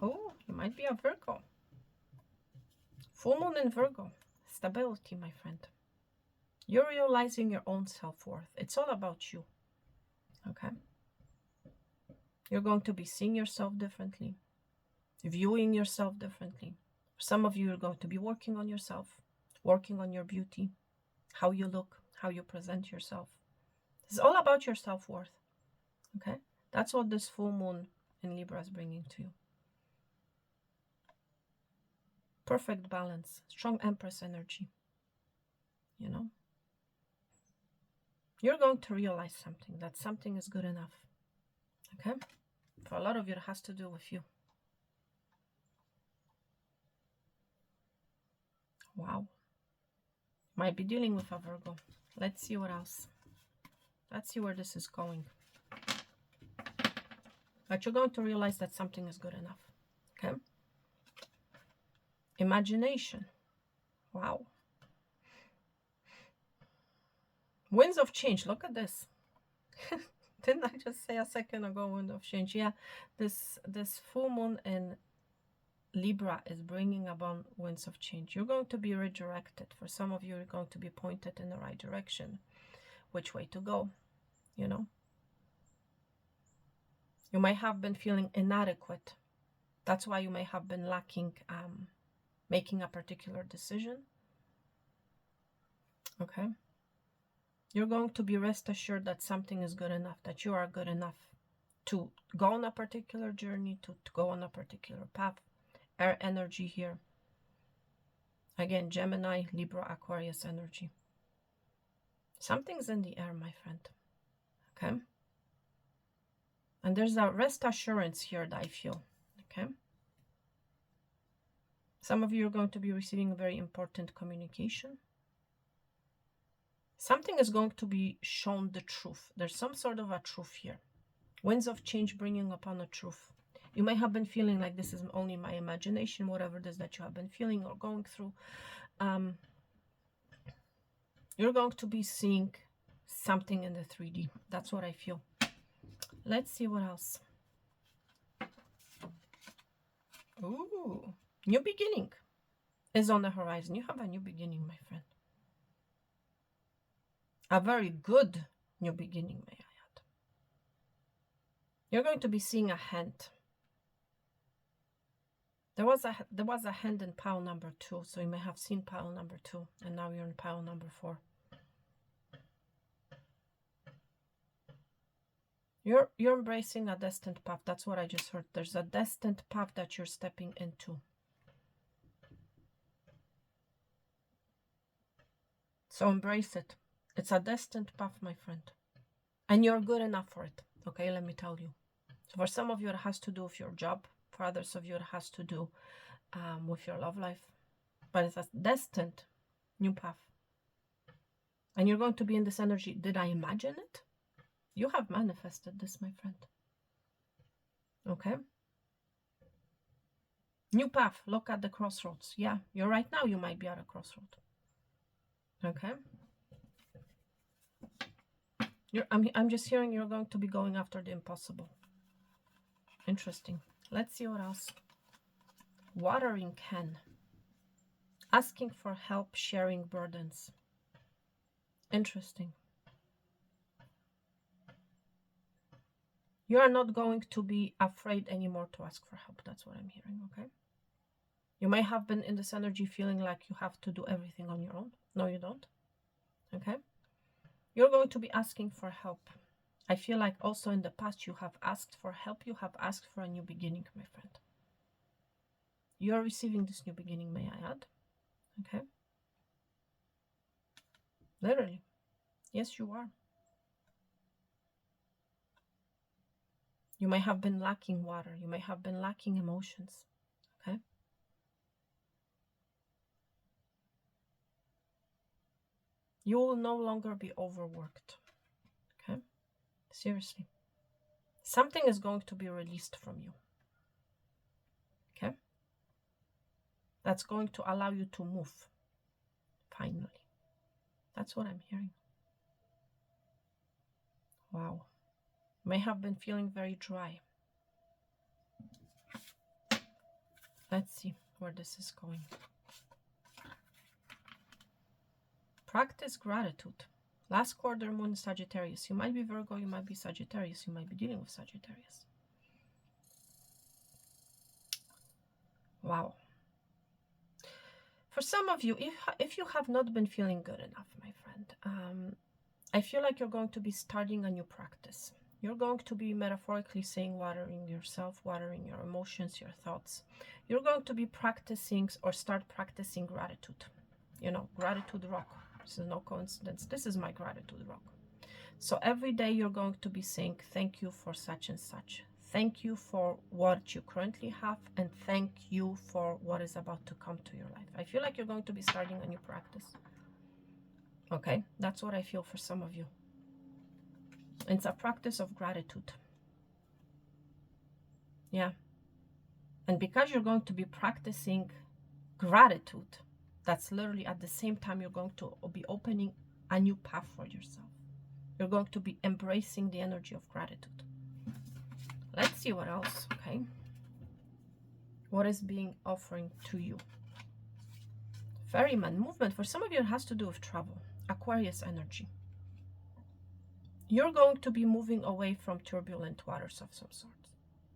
Oh, you might be a Virgo. Full moon in Virgo. Stability, my friend. You're realizing your own self-worth. It's all about you. Okay? You're going to be seeing yourself differently, viewing yourself differently. For some of you, you're going to be working on yourself, working on your beauty, how you look, how you present yourself. It's all about your self-worth. Okay? That's what this full moon in Libra is bringing to you. Perfect balance, strong Empress energy. You know? You're going to realize something, that something is good enough. Okay? For a lot of you, it has to do with you. Wow. Might be dealing with a Virgo. Let's see what else. Let's see where this is going. But you're going to realize that something is good enough. Okay? Imagination. Wow. Winds of change. Look at this. Didn't I just say a second ago wind of change? Yeah, this full moon in Libra is bringing about winds of change. You're going to be redirected. For some of you, you're going to be pointed in the right direction. Which way to go, you know? You may have been feeling inadequate. That's why you may have been lacking making a particular decision. Okay? You're going to be rest assured that something is good enough, that you are good enough to go on a particular journey, to go on a particular path. Air energy here. Again, Gemini, Libra, Aquarius energy. Something's in the air, my friend. Okay? And there's a rest assurance here that I feel. Okay? Some of you are going to be receiving a very important communication. Something is going to be shown the truth. There's some sort of a truth here. Winds of change bringing upon a truth. You may have been feeling like this is only my imagination, whatever it is that you have been feeling or going through. You're going to be seeing something in the 3D. That's what I feel. Let's see what else. Ooh, new beginning is on the horizon. You have a new beginning, my friend. A very good new beginning, may I add. You're going to be seeing a hand. There was a hand in pile number 2, so you may have seen pile number 2, and now you're in pile number 4. You're embracing a destined path. That's what I just heard. There's a destined path that you're stepping into. So embrace it. It's a destined path, my friend. And you're good enough for it. Okay, let me tell you. So for some of you, it has to do with your job. For others of you, it has to do with your love life. But it's a destined new path. And you're going to be in this energy. Did I imagine it? You have manifested this, my friend. Okay? New path. Look at the crossroads. Yeah, you're right now. You might be at a crossroad. Okay? I'm just hearing you're going to be going after the impossible. Interesting. Let's see what else. Watering can. Asking for help, sharing burdens. Interesting. You are not going to be afraid anymore to ask for help. That's what I'm hearing, okay? You may have been in this energy feeling like you have to do everything on your own. No, you don't. Okay? You're going to be asking for help. I feel like also in the past you have asked for help. You have asked for a new beginning, my friend. You are receiving this new beginning, may I add? Okay? Literally. Yes, you are. You may have been lacking water. You may have been lacking emotions. Okay? You will no longer be overworked. Okay? Seriously. Something is going to be released from you. Okay? That's going to allow you to move. Finally. That's what I'm hearing. Wow. May have been feeling very dry. Let's see where this is going. Practice gratitude. Last quarter moon Sagittarius. You might be Virgo, you might be Sagittarius, you might be dealing with Sagittarius. Wow. For some of you, if you have not been feeling good enough, my friend, I feel like you're going to be starting a new practice. You're going to be metaphorically saying watering yourself, watering your emotions, your thoughts. You're going to be practicing or start practicing gratitude. You know, gratitude rock. This is no coincidence. This is my gratitude rock. So every day you're going to be saying thank you for such and such. Thank you for what you currently have, and thank you for what is about to come to your life. I feel like you're going to be starting a new practice. Okay, that's what I feel for some of you. It's a practice of gratitude. Yeah. And because you're going to be practicing gratitude, that's literally at the same time you're going to be opening a new path for yourself. You're going to be embracing the energy of gratitude. Let's see what else, okay? What is being offering to you? Ferryman movement. For some of you, it has to do with travel. Aquarius energy. You're going to be moving away from turbulent waters of some sort.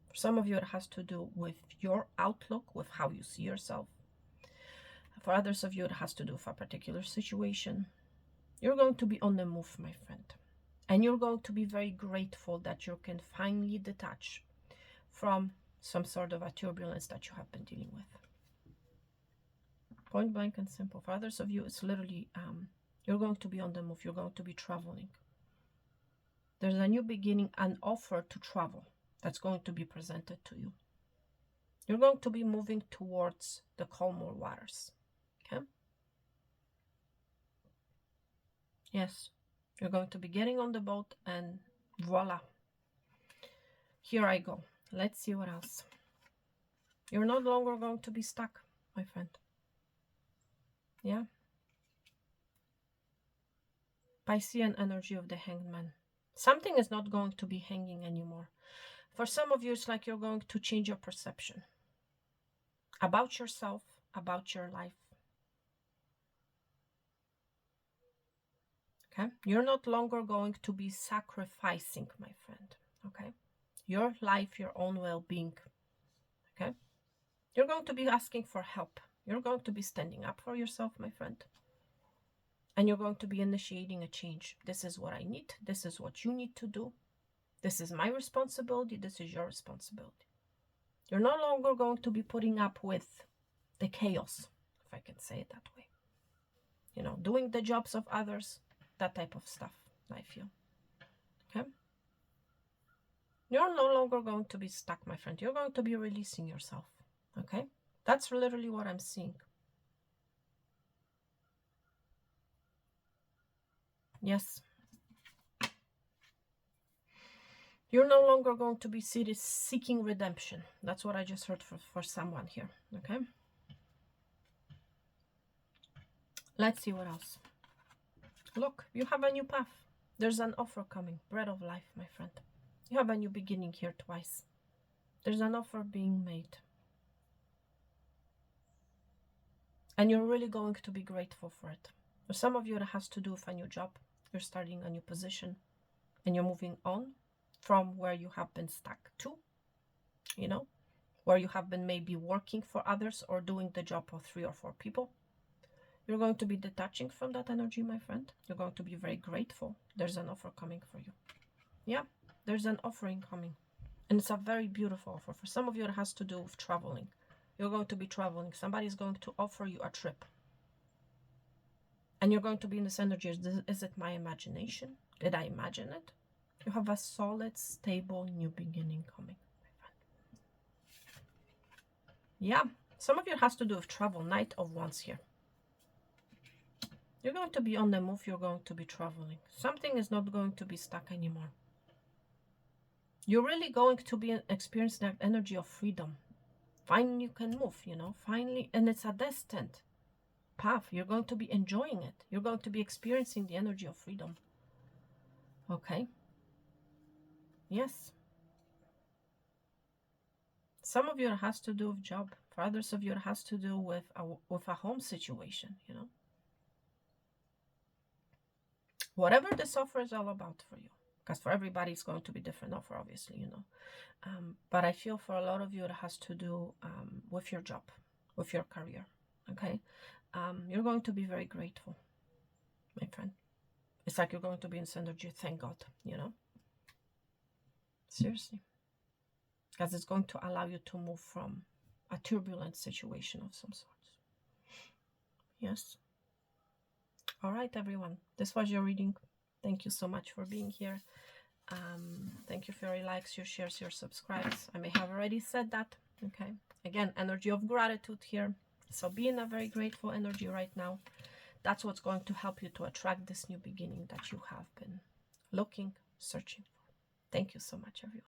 For some of you, it has to do with your outlook, with how you see yourself. For others of you, it has to do with a particular situation. You're going to be on the move, my friend. And you're going to be very grateful that you can finally detach from some sort of a turbulence that you have been dealing with. Point blank and simple. For others of you, it's literally, you're going to be on the move. You're going to be traveling. There's a new beginning, an offer to travel that's going to be presented to you. You're going to be moving towards the calmer waters. Okay? Yes. You're going to be getting on the boat and voila. Here I go. Let's see what else. You're no longer going to be stuck, my friend. Yeah? Piscean energy of the Hanged Man. Something is not going to be hanging anymore. For some of you, it's like you're going to change your perception about yourself, about your life. Okay? You're not longer going to be sacrificing, my friend. Okay? Your life, your own well-being. Okay? You're going to be asking for help. You're going to be standing up for yourself, my friend. And you're going to be initiating a change. This is what I need. This is what you need to do. This is my responsibility. This is your responsibility. You're no longer going to be putting up with the chaos, if I can say it that way. You know, doing the jobs of others, that type of stuff, I feel. Okay? You're no longer going to be stuck, my friend. You're going to be releasing yourself. Okay? That's literally what I'm seeing. Yes. You're no longer going to be seeking redemption. That's what I just heard for someone here. Okay? Let's see what else. Look, you have a new path. There's an offer coming. Bread of life, my friend. You have a new beginning here twice. There's an offer being made. And you're really going to be grateful for it. For some of you, it has to do with a new job. You're starting a new position. And you're moving on from where you have been stuck to. You know, where you have been maybe working for others or doing the job of 3 or 4 people. You're going to be detaching from that energy, my friend. You're going to be very grateful. There's an offer coming for you. Yeah, there's an offering coming. And it's a very beautiful offer. For some of you, it has to do with traveling. You're going to be traveling. Somebody's going to offer you a trip. And you're going to be in this energy. Is it my imagination? Did I imagine it? You have a solid, stable, new beginning coming, my friend. Yeah, some of you, it has to do with travel. Knight of Wands here. You're going to be on the move. You're going to be traveling. Something is not going to be stuck anymore. You're really going to be experiencing that energy of freedom. Finally, you can move, you know, finally. And it's a destined path. You're going to be enjoying it. You're going to be experiencing the energy of freedom. Okay. Yes. Some of you, it has to do with job. For others of you, it has to do with a home situation, you know. Whatever this offer is all about for you. Because for everybody, it's going to be different offer, obviously, you know. But I feel for a lot of you, it has to do with your job, with your career, okay? You're going to be very grateful, my friend. It's like you're going to be in synergy, thank God, you know? Seriously. Because it's going to allow you to move from a turbulent situation of some sort. Yes. All right, everyone. This was your reading. Thank you so much for being here. Thank you for your likes, your shares, your subscribes. I may have already said that. Okay. Again, energy of gratitude here. So be in a very grateful energy right now. That's what's going to help you to attract this new beginning that you have been looking, searching for. Thank you so much, everyone.